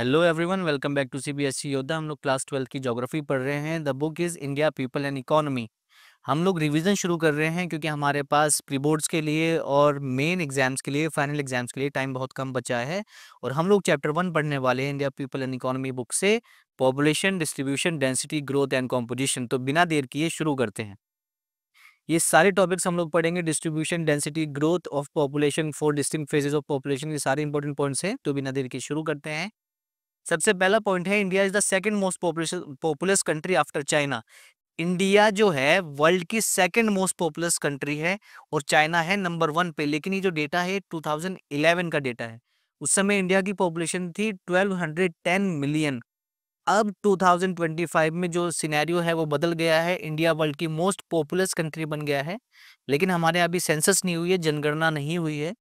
Hello everyone, welcome back to CBSE Yoddha. हम लोग class 12 की ज्योग्राफी पढ़ रहे हैं। The book is India people and economy. हम लोग रिवीजन शुरू कर रहे हैं क्योंकि हमारे पास प्री बोर्ड्स के लिए और मेन एग्जाम्स के लिए, फाइनल एग्जाम्स के लिए टाइम बहुत कम बचा है। और हम लोग चैप्टर 1 पढ़ने वाले हैं India people and economy book से, population, distribution, density, growth and composition. तो बिना देर किए शुरू करते हैं। ये सारे टॉपिक्स हम लोग पढ़ेंगे। Distribution, density, growth of population, 4 distinct phases of population, ये सारे इंपॉर्टेंट पॉइंट्स हैं। तो बिना देर किए शुरू करते हैं। सबसे पहला पॉइंट है, India is the second most populous country after China. India जो है वर्ल्ड की सेकंड मोस्ट पॉपुलस कंट्री है और चाइना है नंबर 1 पे। लेकिन ये जो डेटा है 2011 का डेटा है। उस समय इंडिया की पॉपुलेशन थी 1210 मिलियन। अब 2025 में जो सिनेरियो है वो बदल गया है। इंडिया वर्ल्ड की मोस्ट पॉपुलस कंट्री बन गया है। लेकिन हमारे यहाँ अभी सेंसस नहीं हुई है, जनगणना नहीं हुई है।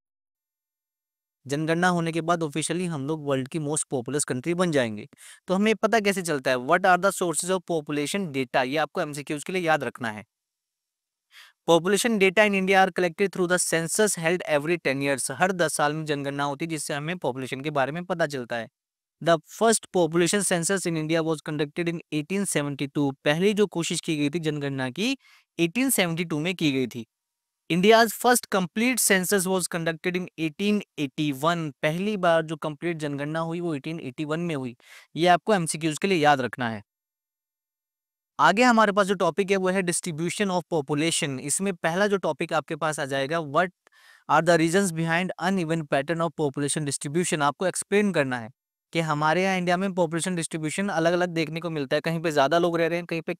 जनगणना होने के बाद ऑफिशियली हम लोग वर्ल्ड की मोस्ट पॉपुलस कंट्री बन जाएंगे। तो हमें पता कैसे चलता है? What are the sources of population data? ये आपको एमसीक्यूज के लिए याद रखना है। Population data in India are collected through the census held every 10 years. हर 10 साल में जनगणना होती है जिससे हमें पॉपुलेशन के बारे में पता चलता है। The first population census in India was conducted in 1872। पहली जो कोशिश की गई थी जनगणना की 1872 में की गई थी। India's first complete census was conducted in 1881। पहली बार जो कंप्लीट जनगणना हुई वो 1881 में हुई। ये आपको एमसीक्यूज के लिए याद रखना है। आगे हमारे पास जो टॉपिक है वो है डिस्ट्रीब्यूशन ऑफ पॉपुलेशन। इसमें पहला जो टॉपिक आपके पास आ जाएगा, what are the reasons behind uneven pattern of population distribution. आपको एक्सप्लेन करना है कि हमारे यहाँ इंडिया में पॉपुलेशन डिस्ट्रीब्यूशन अलग अलग देखने को मिलता है। कहीं पे ज्यादा लोग रह रहे हैं, कहीं पे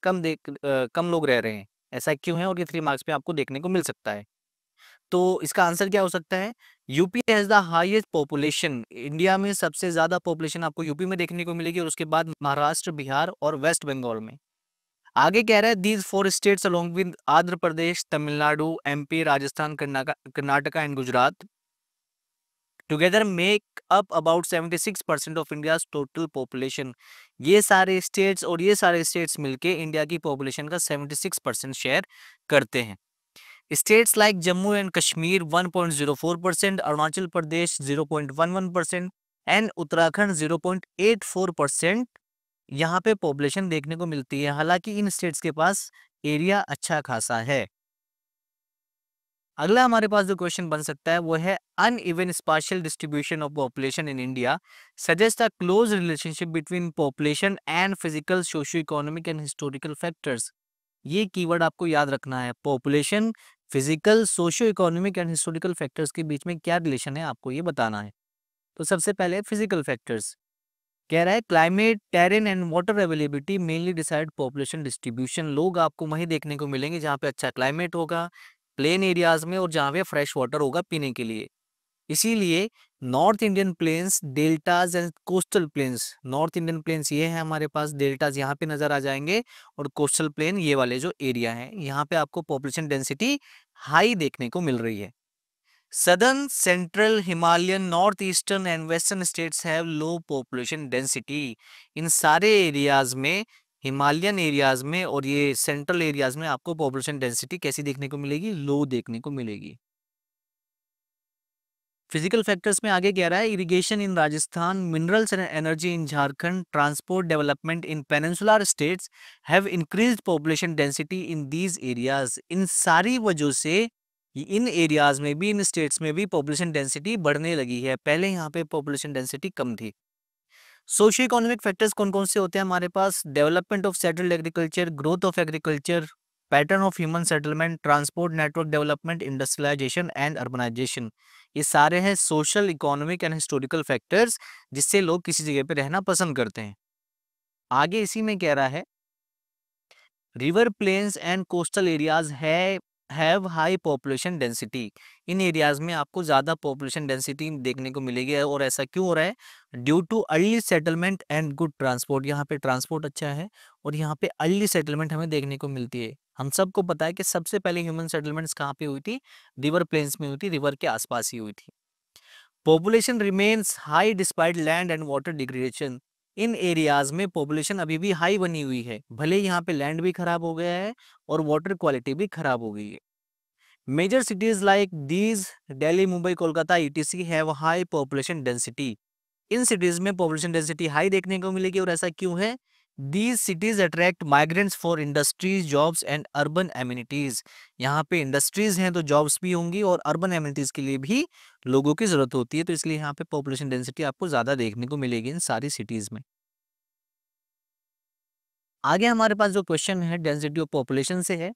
कम लोग रह रहे हैं। ऐसा क्यों है? और ये 3 मार्क्स पे आपको देखने को मिल सकता है। तो इसका आंसर क्या हो सकता है? UP has the highest population. India में सबसे ज्यादा पॉपुलेशन आपको यूपी में देखने को मिलेगी और उसके बाद महाराष्ट्र, बिहार और वेस्ट बंगाल में। आगे कह रहा है, these 4 states along with Andhra Pradesh, Tamil Nadu, MP, Rajasthan, Karnataka and Gujarat together make up about 76% of India's total population. ये सारे स्टेट्स मिलके इंडिया की पॉपुलेशन का 76% शेयर करते हैं। States like Jammu and Kashmir 1.04%, Arunachal Pradesh 0.11% and Uttarakhand 0.84% यहाँ पे पॉपुलेशन देखने को मिलती है। हालांकि इन स्टेट्स के पास एरिया अच्छा खासा है। अगला हमारे पास जो क्वेश्चन बन सकता है वो है, uneven spatial distribution of population in India suggest a close relationship between population and physical, socio economic and historical factors. ये कीवर्ड आपको याद रखना है। Population, physical, socio economic and historical factors के बीच में क्या रिलेशन है आपको ये बताना है। तो सबसे पहले फिजिकल फैक्टर्स। कह रहा है, climate, terrain and water availability mainly decide population distribution. लोग आपको वहीं देखने को मिलेंगे जहाँ पे अच्छा क्लाइमेट होगा, प्लेन एरियाज में, और जहाँ पे फ्रेश वाटर होगा पीने के लिए। इसीलिए north Indian planes, deltas and coastal planes. North Indian planes ये है हमारे पास, डेल्टाज यहाँ पे नजर आ जाएंगे, और कोस्टल प्लेन ये वाले जो एरिया है यहाँ पे आपको पॉपुलेशन डेंसिटी हाई देखने को मिल रही है। Southern, central, Himalayan, north eastern and western states have low population density. इन सारे एरियाज में, हिमालयन एरियाज में और ये सेंट्रल एरियाज में आपको पॉपुलेशन डेंसिटी कैसी देखने को मिलेगी? लो देखने को मिलेगी। फिजिकल फैक्टर्स में आगे कह रहा है, irrigation in Rajasthan, minerals and energy in Jharkhand, transport development in peninsular states have increased population density in these areas. इन सारी वजहों से इन एरियाज में भी, इन स्टेट्स में भी पॉपुलेशन डेंसिटी बढ़ने लगी है। पहले यहाँ पे पॉपुलेशन डेंसिटी कम थी। सोशियो इकोनॉमिक फैक्टर्स कौन कौन से होते हैं हमारे पास? Development of settled agriculture, growth of agriculture, pattern of human settlement, transport network development, industrialisation and urbanisation. ये सारे हैं social, economic and historical factors जिससे लोग किसी जगह पे रहना पसंद करते हैं। आगे इसी में कह रहा है, river plains and coastal areas have high population density. इन एरियाज में आपको ज्यादा पॉपुलेशन डेंसिटी देखने को मिलेगी। और ऐसा क्यों हो रहा है? Due too early settlement and good transport. यहाँ पे ट्रांसपोर्ट अच्छा है और यहाँ पे अर्ली सेटलमेंट हमें देखने को मिलती है। हम सबको पता है कि सबसे पहले ह्यूमन सेटलमेंट्स कहाँ पे हुई थी? रिवर प्लेन्स में हुई थी, रिवर के आसपास ही हुई थी। Population remains high despite land and water degradation. In areas में पॉपुलेशन अभी भी हाई बनी हुई है, भले यहाँ पे लैंड भी खराब हो गया है और वाटर क्वालिटी भी खराब हो गई है। Major cities like these, Delhi, Mumbai, Kolkata, etc have high population density. इन सिटीज में पॉपुलेशन डेंसिटी हाई देखने को मिलेगी। और ऐसा क्यों है? These cities attract migrants for industries, jobs and urban amenities. यहाँ पे इंडस्ट्रीज हैं तो जॉब्स भी होंगी और अर्बन एमिनिटीज के लिए भी लोगों की जरूरत होती है, तो इसलिए यहाँ पे पॉपुलेशन डेंसिटी आपको ज्यादा देखने को मिलेगी इन सारी सिटीज में। आगे हमारे पास जो क्वेश्चन है डेंसिटी ऑफ पॉपुलेशन से है।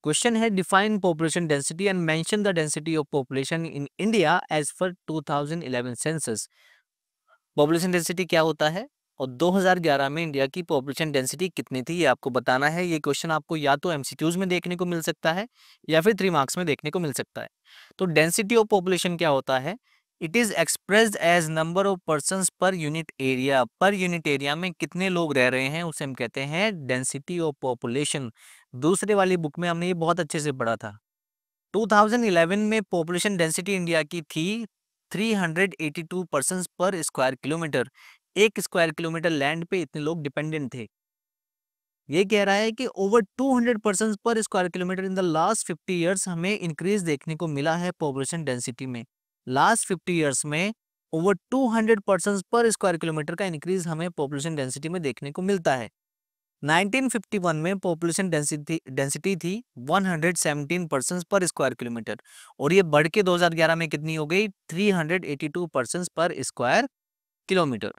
क्वेश्चन है define population density and mention the density of population in India as per 2011 census. Population density क्या होता है और 2011 में इंडिया की पॉपुलेशन डेंसिटी कितनी थी, ये आपको बताना है। ये क्वेश्चन आपको या तो एमसीक्यूज में देखने को मिल सकता है या फिर 3 मार्क्स में देखने को मिल सकता है। तो डेंसिटी ऑफ पॉपुलेशन क्या होता है? It is expressed as number of persons per unit area. Per unit area में कितने लोग रह रहे हैं उसे हम कहते हैं डेंसिटी ऑफ पॉपुलेशन। दूसरे वाली बुक में हमने ये बहुत अच्छे से पढ़ा था। 2011 में पॉपुलेशन डेंसिटी इंडिया की थी 382 पर्सन पर स्क्वायर किलोमीटर। एक स्क्वायर किलोमीटर लैंड पे इतने लोग डिपेंडेंट थे। ये कह रहा है कि ओवर 200 पर्सन पर square kilometre in the last 50 years हमें इंक्रीज देखने को मिला है पॉपुलेशन डेंसिटी में। लास्ट 50 ईयर्स में ओवर 200 पर्सन पर स्क्वायर किलोमीटर का इंक्रीज हमें पॉपुलेशन डेंसिटी में देखने को मिलता है। 1951 में पॉपुलेशन डेंसिटी थी 117 पर्सन पर स्क्वायर किलोमीटर और ये बढ़ के 2011 में कितनी हो गई 382 पर्सन पर स्क्वायर किलोमीटर।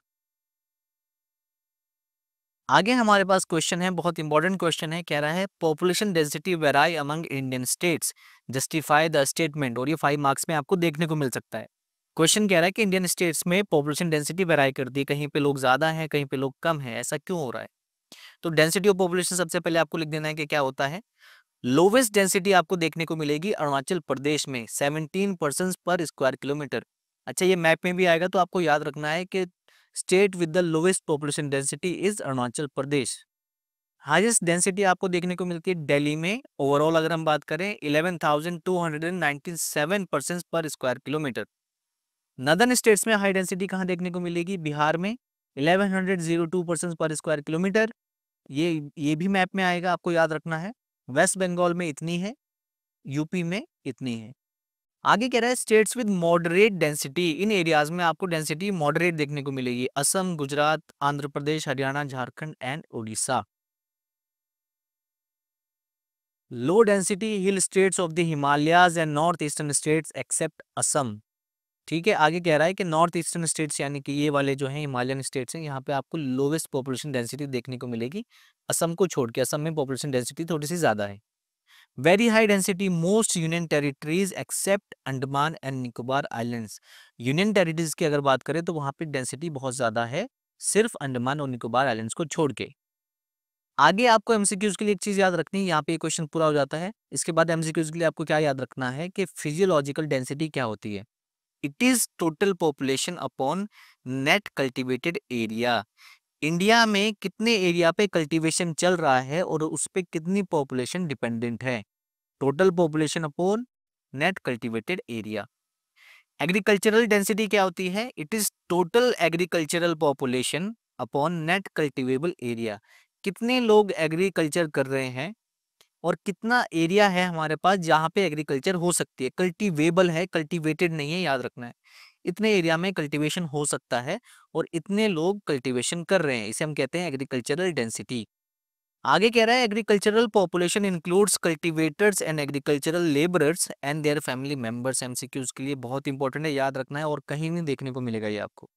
आगे हमारे पास क्वेश्चन है, बहुत इंपॉर्टेंट क्वेश्चन है। कह रहा है population density वेराई among Indian states, justify the statement. और ये 5 मार्क्स में आपको देखने को मिल सकता है। क्वेश्चन कह रहा है कि इंडियन स्टेट्स में पॉपुलेशन डेंसिटी वेराई करती है, कहीं पे लोग ज्यादा हैं कहीं पे लोग कम है, ऐसा क्यों हो रहा है? तो डेंसिटी ऑफ पॉपुलेशन सबसे पहले आपको लिख देना है कि क्या होता है। लोवेस्ट डेंसिटी आपको देखने को मिलेगी अरुणाचल प्रदेश में 17 पर्सन पर स्क्वायर किलोमीटर। अच्छा, ये मैप में भी आएगा तो आपको याद रखना है कि state with the lowest population density is Arunachal Pradesh. Highest density आपको देखने को मिलती है दिल्ली में। ओवरऑल अगर हम बात करें 11,297 पर्सन पर स्क्वायर किलोमीटर। नदर्न स्टेट्स में हाई डेंसिटी कहाँ देखने को मिलेगी? बिहार में 1102 पर्सन पर स्क्वायर किलोमीटर। ये भी मैप में आएगा, आपको याद रखना है। वेस्ट बंगाल में इतनी है, यूपी में इतनी है। आगे कह रहा है स्टेट्स विद मॉडरेट डेंसिटी। इन एरियाज में आपको डेंसिटी मॉडरेट देखने को मिलेगी। Assam, Gujarat, Andhra Pradesh, Haryana, Jharkhand and Orissa. Low density hill states of the Himalayas and north eastern states except Assam. ठीक है, आगे कह रहा है कि नॉर्थ ईस्टर्न स्टेट्स यानी कि ये वाले जो हैं हिमालयन स्टेट्स हैं, यहाँ पे आपको लोवेस्ट पॉपुलेशन डेंसिटी देखने को मिलेगी असम को छोड़ के। असम में पॉपुलेशन डेंसिटी थोड़ी सी ज्यादा है। Very high density most union territories except Andaman and Nicobar islands. Union territories की अगर बात करें तो वहां पे डेंसिटी बहुत ज्यादा है, सिर्फ अंडमान और निकोबार आइलैंड्स को छोड़ के। आगे आपको एमसीक्यूज के लिए एक चीज याद रखनी है, यहाँ पे क्वेश्चन पूरा हो जाता है। इसके बाद एमसीक्यूज के लिए आपको क्या याद रखना है कि फिजियोलॉजिकल डेंसिटी क्या होती है। It is total population upon net cultivated area. India में कितने एरिया पे कल्टीवेशन चल रहा है और उस पे कितनी पॉपुलेशन डिपेंडेंट है। Total population upon net cultivated area. Agricultural density क्या होती है? It is total agricultural population upon net cultivable area. कितने लोग एग्रीकल्चर कर रहे हैं और कितना एरिया है हमारे पास जहाँ पे एग्रीकल्चर हो सकती है। कल्टीवेबल है, कल्टीवेटेड नहीं है, याद रखना है। इतने एरिया में कल्टीवेशन हो सकता है और इतने लोग कल्टीवेशन कर रहे हैं, इसे हम कहते हैं एग्रीकल्चरल डेंसिटी। आगे कह रहा है agricultural population includes cultivators and agricultural labourers and their family members. MCQs के लिए बहुत इंपॉर्टेंट है, याद रखना है और कहीं नहीं देखने को मिलेगा ये आपको।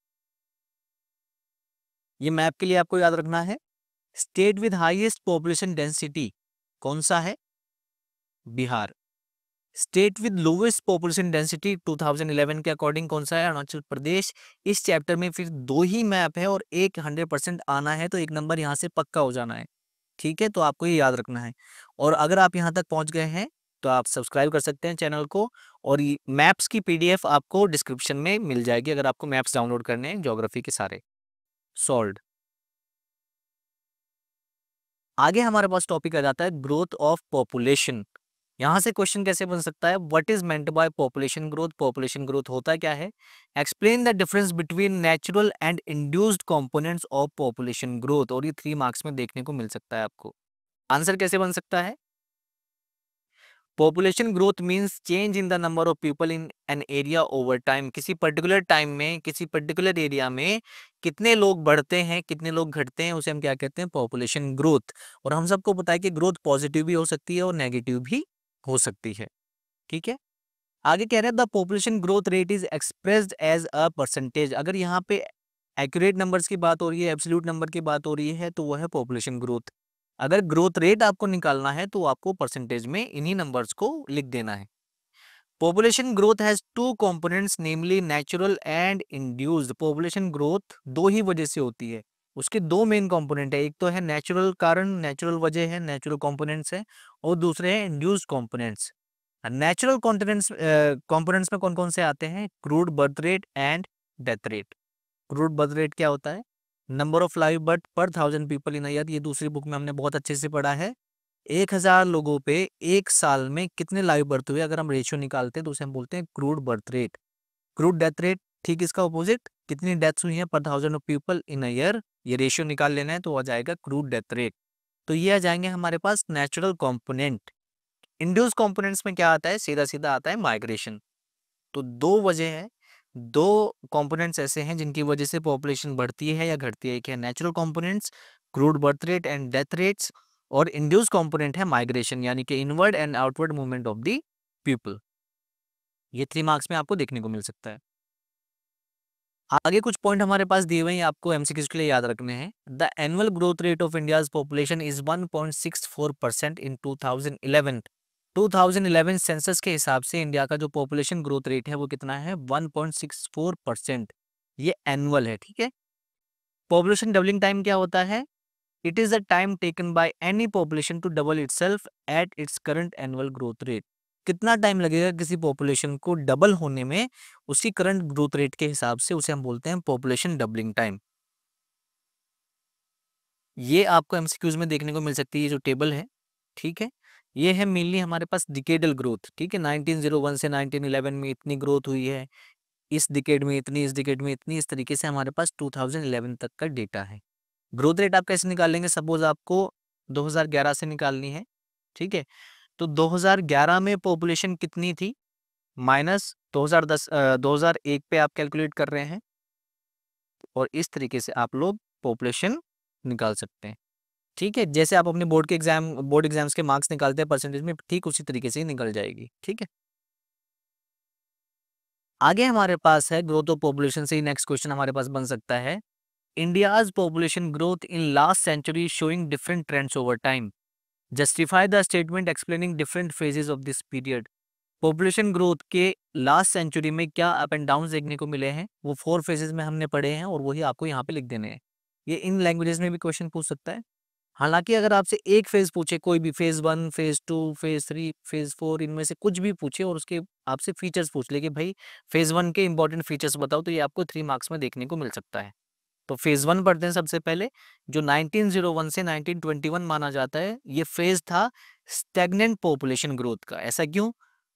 ये मैप के लिए आपको याद रखना है। State with highest population density कौन सा है? Bihar. State with lowest population density 2011 के अकॉर्डिंग कौन सा है? अरुणाचल प्रदेश। इस चैप्टर में फिर 2 ही मैप है और एक 100% आना है, तो 1 नंबर यहाँ से पक्का हो जाना है। ठीक है, तो आपको ये याद रखना है। और अगर आप यहाँ तक पहुँच गए हैं तो आप सब्सक्राइब कर सकते हैं चैनल को, और मैप्स की पीडीएफ आपको डिस्क्रिप्शन में मिल जाएगी अगर आपको मैप्स डाउनलोड करने हैं ज्योग्राफी के सारे। सॉल्व्ड। आगे हमारे पास टॉपिक आ जाता है ग्रोथ ऑफ पॉपुलेशन। यहाँ से क्वेश्चन कैसे बन सकता है? What is meant by population growth? Population growth होता क्या है? Explain the difference between natural and induced components of population growth. और ये 3 मार्क्स में देखने को मिल सकता है आपको। आंसर कैसे बन सकता है? Population growth means change in the number of people in an area over time. किसी पर्टिकुलर टाइम में किसी पर्टिकुलर एरिया में कितने लोग बढ़ते हैं कितने लोग घटते हैं, उसे हम क्या कहते हैं, पॉपुलेशन ग्रोथ। और हम सबको पता है कि ग्रोथ पॉजिटिव भी हो सकती है और नेगेटिव भी हो सकती है। ठीक है, आगे कह रहे हैं the population growth rate is expressed as a percentage. अगर यहाँ पे एक्यूरेट नंबर्स की बात हो रही है, एब्सोल्यूट नंबर की बात हो रही है, तो वो है पॉपुलेशन ग्रोथ। अगर ग्रोथ रेट आपको निकालना है तो आपको परसेंटेज में इन्हीं नंबर्स को लिख देना है। Population growth has two components namely natural and induced. Population growth दो ही वजह से होती है, उसके दो मेन कंपोनेंट है, एक तो है नेचुरल कारण, नेचुरल वजह है, नेचुरल कंपोनेंट्स है, और दूसरे हैं इंड्यूस्ड कंपोनेंट्स। नेचुरल कंपोनेंट्स में कौन कौन से आते हैं, crude birth rate and death rate. Crude birth rate क्या होता है, नंबर ऑफ लाइव बर्थ पर 1000 पीपल इन ईयर। ये दूसरी बुक में हमने बहुत अच्छे से पढ़ा है। 1000 लोगों पे एक साल में कितने लाइव बर्थ हुए, अगर हम रेशियो निकालते हैं तो उसे हम बोलते हैं crude birth rate. Crude death rate ठीक इसका ऑपोजिट, कितनी डेथ्स हुई हैं पर 1000 ऑफ पीपल इन ईयर, ये रेशियो निकाल लेना है तो आ जाएगा क्रूड डेथ रेट। तो ये आ जाएंगे हमारे पास नेचुरल कंपोनेंट। इंड्यूस कंपोनेंट्स में क्या आता है, सीधा सीधा आता है माइग्रेशन। तो दो वजह है, दो कंपोनेंट्स ऐसे हैं जिनकी वजह से पॉपुलेशन बढ़ती है या घटती है। एक है natural components, crude birth rate and death rates, और इंड्यूस कंपोनेंट है माइग्रेशन, यानी कि inward and outward movement of the people. ये 3 मार्क्स में आपको देखने को मिल सकता है। आगे कुछ पॉइंट हमारे पास दिए हुए हैं, आपको एमसीक्यूज के लिए याद रखने हैं। The annual growth rate of India's population is 1.64% in 2011। 2011 census के हिसाब से इंडिया का जो पॉपुलेशन ग्रोथ रेट है वो कितना है, 1.64%। ये एनुअल है, ठीक है। पॉपुलेशन डबलिंग टाइम क्या होता है, it is the time taken by any population to double itself at its current annual growth rate. कितना टाइम लगेगा किसी पॉपुलेशन को डबल होने में उसकी करंट ग्रोथ रेट के हिसाब से, उसे हम बोलते हैं पॉपुलेशन डबलिंग टाइम। ये आपको एमसीक्यूज में देखने को मिल सकती है, ये जो टेबल है, ठीक है। ये है मेनली हमारे पास डिकेडल ग्रोथ, ठीक है। 1901 से 1911 में इतनी ग्रोथ हुई है, इस डिकेड में इतनी, इस डिकेड में इतनी, इस तरीके से हमारे पास 2011 तक का डेटा है। ग्रोथ रेट आप कैसे निकालेंगे, सपोज आपको 2011 से निकालनी है, ठीक है। तो 2011 में पॉपुलेशन कितनी थी, माइनस 2001 पे आप कैलकुलेट कर रहे हैं, और इस तरीके से आप लोग पॉपुलेशन निकाल सकते हैं, ठीक है। जैसे आप अपने बोर्ड एग्जाम्स के मार्क्स निकालते हैं परसेंटेज में, ठीक उसी तरीके से ही निकल जाएगी, ठीक है। आगे हमारे पास है ग्रोथ ऑफ पॉपुलेशन से ही नेक्स्ट क्वेश्चन हमारे पास बन सकता है, India's population growth in last century showing different trends over time, justify the statement explaining different phases of this period. Population growth के लास्ट सेंचुरी में क्या अप एंड डाउन देखने को मिले हैं, वो 4 फेजेस में हमने पढ़े हैं और वही आपको यहाँ पे लिख देने हैं। ये इन लैंग्वेजेस में भी क्वेश्चन पूछ सकता है। हालांकि अगर आपसे एक फेज पूछे, कोई भी फेज 1, फेज 2, फेज 3, फेज 4, इनमें से कुछ भी पूछे और उसके आपसे फीचर्स पूछ ले कि भाई फेज 1 के इंपॉर्टेंट फीचर्स बताओ, तो ये आपको 3 मार्क्स में देखने को मिल सकता है। तो फेज 1 पढ़ते हैं सबसे पहले, जो 1901 से 1921 माना जाता है, ये फेज था स्टैग्नेंट पॉपुलेशन ग्रोथ का। ऐसा क्यों,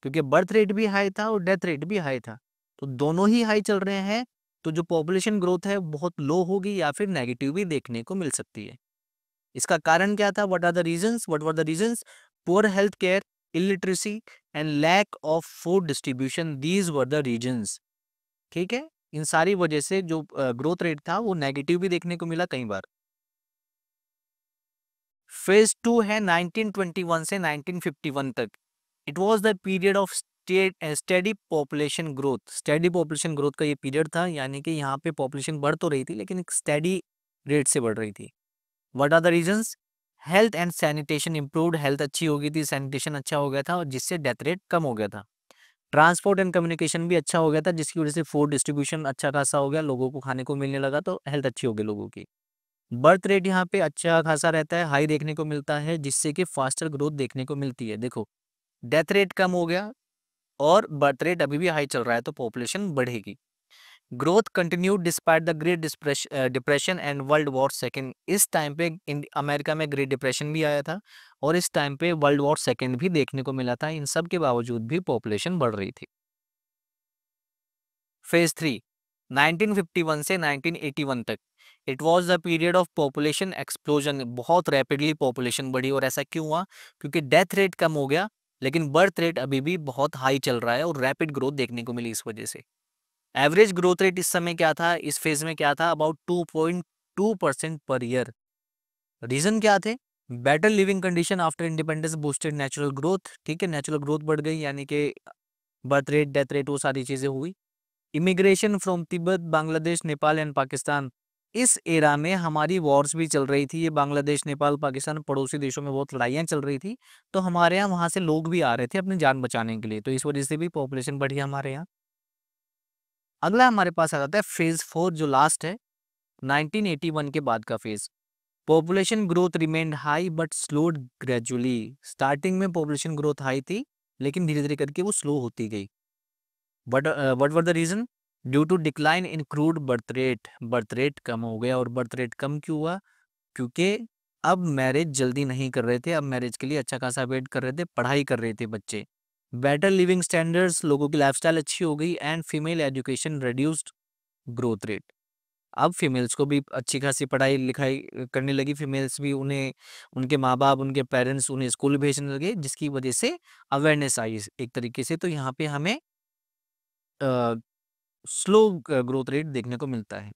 क्योंकि बर्थ रेट भी हाई था और डेथ रेट भी हाई था, तो दोनों ही हाई चल रहे हैं, तो जो पॉपुलेशन ग्रोथ है बहुत लो होगी या फिर नेगेटिव भी देखने को मिल सकती है। इसका कारण क्या था, what were the reasons, poor health care, illiteracy and lack of food distribution, these were the reasons, ठीक है। इन सारी वजह से जो ग्रोथ रेट था वो नेगेटिव भी देखने को मिला कई बार। फेज 2 है 1921 से 1951 तक, it was the period of steady population growth. Steady population growth का ये पीरियड था, यानी कि यहाँ पे पॉपुलेशन बढ़ तो रही थी लेकिन एक स्टेडी रेट से बढ़ रही थी। What are the reasons, health and sanitation improved, health अच्छी हो गई थी, सैनिटेशन अच्छा हो गया था और जिससे डेथ रेट कम हो गया था। ट्रांसपोर्ट एंड कम्युनिकेशन भी अच्छा हो गया था, जिसकी वजह से फूड डिस्ट्रीब्यूशन अच्छा खासा हो गया, लोगों को खाने को मिलने लगा, तो हेल्थ अच्छी हो गई लोगों की। बर्थ रेट यहाँ पे अच्छा खासा रहता है, हाई देखने को मिलता है, जिससे कि फास्टर ग्रोथ देखने को मिलती है। देखो डेथ रेट कम हो गया और बर्थ रेट अभी भी हाई चल रहा है, तो पॉपुलेशन बढ़ेगी। Growth continued despite the great depression and world war second. इस टाइम पे अमेरिका में ग्रेट डिप्रेशन भी आया था और इस टाइम पे वर्ल्ड वॉर सेकेंड भी देखने को मिला था, इन सब के बावजूद भी पॉपुलेशन बढ़ रही थी। फेज 3 1951 से 1981 तक, it was the period of population explosion. बहुत रैपिडली पॉपुलेशन बढ़ी, और ऐसा क्यों हुआ, क्योंकि डेथ रेट कम हो गया लेकिन बर्थ रेट अभी भी बहुत हाई चल रहा है और रैपिड ग्रोथ देखने को मिली इस वजह से। एवरेज ग्रोथ रेट इस समय क्या था, इस फेज में क्या था, अबाउट 2.2% पर ईयर। रीजन क्या थे? Better living condition after independence boosted natural growth. ठीक है, नेचुरल ग्रोथ बढ़ गई, यानी कि बर्थ रेट, डेथ रेट, वो सारी चीजें हुई। Immigration from Tibet, Bangladesh, Nepal and Pakistan. इस एरा में हमारी वॉर्स भी चल रही थी, ये बांग्लादेश, नेपाल, पाकिस्तान पड़ोसी देशों में बहुत लड़ाइयाँ चल रही थी, तो हमारे यहाँ वहाँ से लोग भी आ रहे थे अपनी जान बचाने के लिए, तो इस वजह से भी पॉपुलेशन बढ़ी हमारे यहाँ। अगला हमारे पास आ जाता है फेज 4, जो लास्ट है 1981 के बाद का फेज। Population growth remained high but slowed gradually. Starting में पॉपुलेशन ग्रोथ हाई थी, लेकिन धीरे धीरे करके वो स्लो होती गई। But what were the reason? Due to decline in crude birth rate. Birth rate कम हो गया, और बर्थ रेट कम क्यों हुआ? क्योंकि अब मैरिज जल्दी नहीं कर रहे थे, अब मैरिज के लिए अच्छा खासा वेट कर रहे थे, पढ़ाई कर रहे थे बच्चे। बेटर लिविंग स्टैंडर्ड्स, लोगों की लाइफस्टाइल अच्छी हो गई, and female education reduced growth rate. अब फीमेल्स को भी अच्छी खासी पढ़ाई लिखाई करने लगी, फीमेल्स भी, उन्हें उनके माँ बाप, उनके पेरेंट्स उन्हें स्कूल भेजने लगे, जिसकी वजह से अवेयरनेस आई एक तरीके से। तो यहाँ पे हमें स्लो ग्रोथ रेट देखने को मिलता है।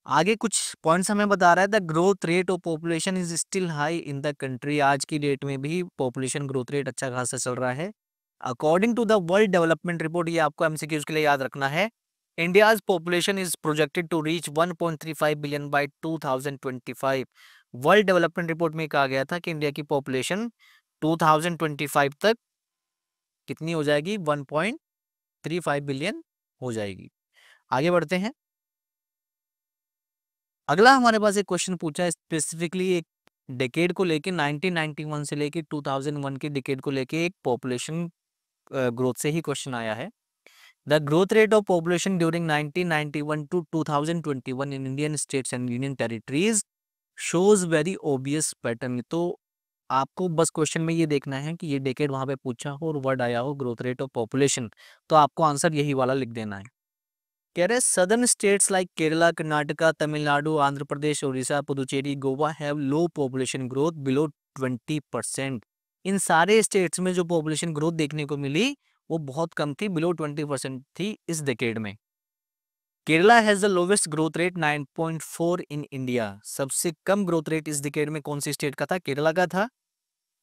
आगे कुछ पॉइंट्स हमें बता रहा है, the growth rate of population is still high in the country. आज की डेट में भी पॉपुलेशन ग्रोथ रेट अच्छा खासा चल रहा है। According to the world development report, ये आपको एमसीक्यूज के लिए याद रखना है, India's population is projected to reach 1.35 billion by 2025। World development report में कहा गया था कि इंडिया की पॉपुलेशन 2025 तक कितनी हो जाएगी? 1.35 बिलियन हो जाएगी। आगे बढ़ते हैं। अगला हमारे पास एक क्वेश्चन पूछा है स्पेसिफिकली एक डेकेड को लेके, 1991 से लेके 2001 के डेकेड को लेके एक पॉपुलेशन ग्रोथ से ही क्वेश्चन आया है। The growth rate of population during 1991 to 2021 in Indian states and union territories shows very obvious pattern. तो आपको बस क्वेश्चन में ये देखना है कि ये डेकेड वहां पे पूछा हो और वर्ड आया हो ग्रोथ रेट ऑफ पॉपुलेशन, तो आपको आंसर यही वाला लिख देना है। कह रहे southern states like Kerala, Karnataka, Tamil Nadu, Andhra Pradesh, Orissa, Puducherry, Goa have low population growth below 20%। इन सारे स्टेट्स में जो पॉपुलेशन ग्रोथ देखने को मिली वो बहुत कम थी, बिलो 20% थी इस डेकेड में। Kerala has the lowest growth rate 9.4 in India. सबसे कम ग्रोथ रेट इस डेकेड में कौन सी स्टेट का था? केरला का था।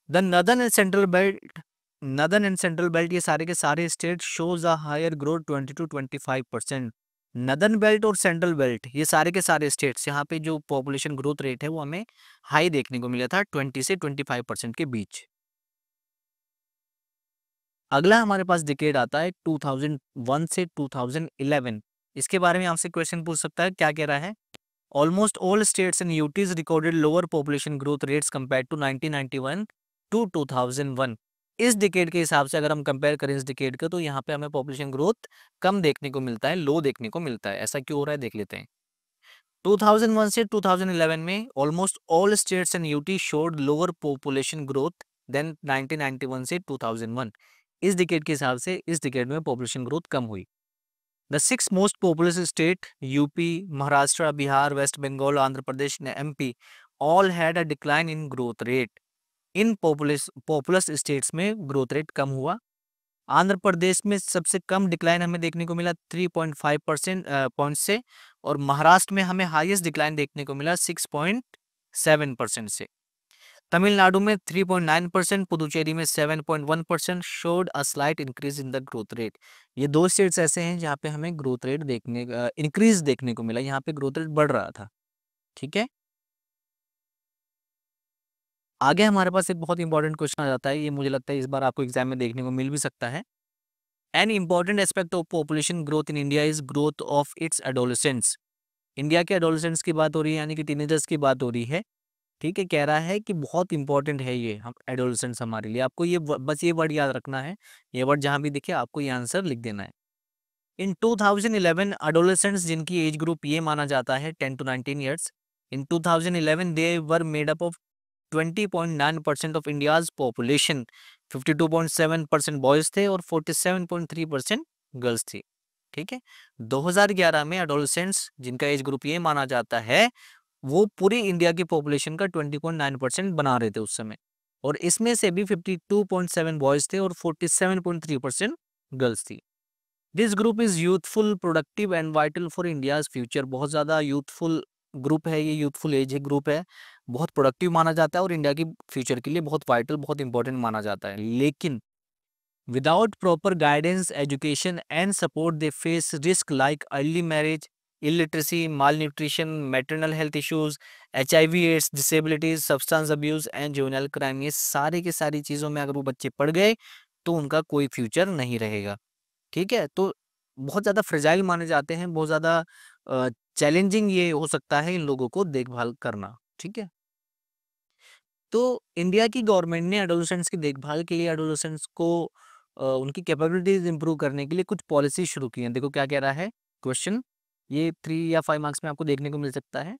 The northern and central belt, northern and central belt, ये सारे के सारे state shows a higher growth 20 to 25%। Northern belt और सेंट्रल बेल्ट, ये सारे के सारे स्टेट्स, यहाँ पे जो पॉपुलेशन ग्रोथ रेट है वो हमें हाई देखने को मिला था, 20 से 25% के बीच। अगला हमारे पास डिकेड आता है 2001 से 2011। इसके बारे में आपसे क्वेश्चन पूछ सकता है, क्या कह रहा है? Almost all states and UTs recorded lower population growth rates compare to 1991 to 2001। इस डिकेड के हिसाब से अगर हम कंपेयर करें इस डिकेड का, तो यहाँ पे हमें पॉपुलेशन ग्रोथ कम देखने को मिलता है, लो देखने को मिलता है। ऐसा क्यों हो रहा है देख लेते हैं। 2001 से 2011 में almost all states and UT showed lower population growth than 1991 से 2001। इस डिकेड के हिसाब से इस डिकेड में पॉपुलेशन ग्रोथ कम हुई। The six most populous state UP, Maharashtra, Bihar, West Bengal, Andhra Pradesh, MP all had a decline in growth rate. इन पॉपुलस स्टेट्स में ग्रोथ रेट कम हुआ। आंध्र प्रदेश में सबसे कम डिक्लाइन हमें देखने को मिला 3.5% पॉइंट से, और महाराष्ट्र में हमें हाईएस्ट डिक्लाइन देखने को मिला 6.7% से। तमिलनाडु में 3.9%, पुदुचेरी में 7.1% showed a slight increase in the growth rate. ये दो स्टेट्स ऐसे हैं जहाँ पे हमें ग्रोथ रेट इंक्रीज देखने को मिला, यहाँ पे ग्रोथ रेट बढ़ रहा था। ठीक है, आगे हमारे पास एक बहुत इंपॉर्टेंट क्वेश्चन आ जाता है, ये मुझे लगता है इस बार आपको एग्जाम में देखने को मिल भी सकता है। An important aspect of population growth in India is growth of its adolescents. India के एडोलेसेंट्स की बात हो रही है, यानी कि टीनेजर्स की बात हो रही है। ठीक है, कह रहा है कि बहुत इंपॉर्टेंट है ये हम एडोलेसेंट्स हमारे लिए। आपको ये बस ये वर्ड याद रखना है, ये वर्ड जहाँ भी दिखे आपको ये आंसर लिख देना है। इन 2011 एडोलेसेंट्स, जिनकी एज ग्रुप ये माना जाता है 10 to 19 years, in 2011 they were made up of 20.9% of India's population. 52.7% boys थे और 47.3% गर्ल्स थी। ठीक है, 2011 में एडोलेसेंट्स, जिनका एज ग्रुप ये माना जाता है, वो पूरी इंडिया की पॉपुलेशन का 20.9% बना रहे थे उस समय। और इसमें से भी 52.7 बॉयज थे और 47.3% गर्ल्स थी। This group is youthful, productive and vital for India's future. बहुत ज़्यादा यूथफुल ग्रुप है, ये यूथफुल एज ग्रुप है, बहुत प्रोडक्टिव माना जाता है और इंडिया की फ्यूचर के लिए बहुत वाइटल, बहुत इंपॉर्टेंट माना जाता है। लेकिन without proper guidance, education and support they face risk like early marriage, illiteracy, malnutrition, maternal health issues, HIV AIDS, disabilities, substance abuse and juvenile crime. ये सारे के सारी चीज़ों में अगर वो बच्चे पड़ गए तो उनका कोई फ्यूचर नहीं रहेगा। ठीक है, तो बहुत ज़्यादा फ्रेजाइल माने जाते हैं, बहुत ज़्यादा चैलेंजिंग ये हो सकता है इन लोगों को देखभाल करना। ठीक है, तो इंडिया की गवर्नमेंट ने एडोलेसेंट्स की देखभाल के लिए एडोलेसेंट्स को उनकी कैपेबिलिटीज इंप्रूव करने के लिए कुछ पॉलिसी शुरू की हैं। देखो क्या कह रहा है क्वेश्चन, ये 3 या 5 मार्क्स में आपको देखने को मिल सकता है।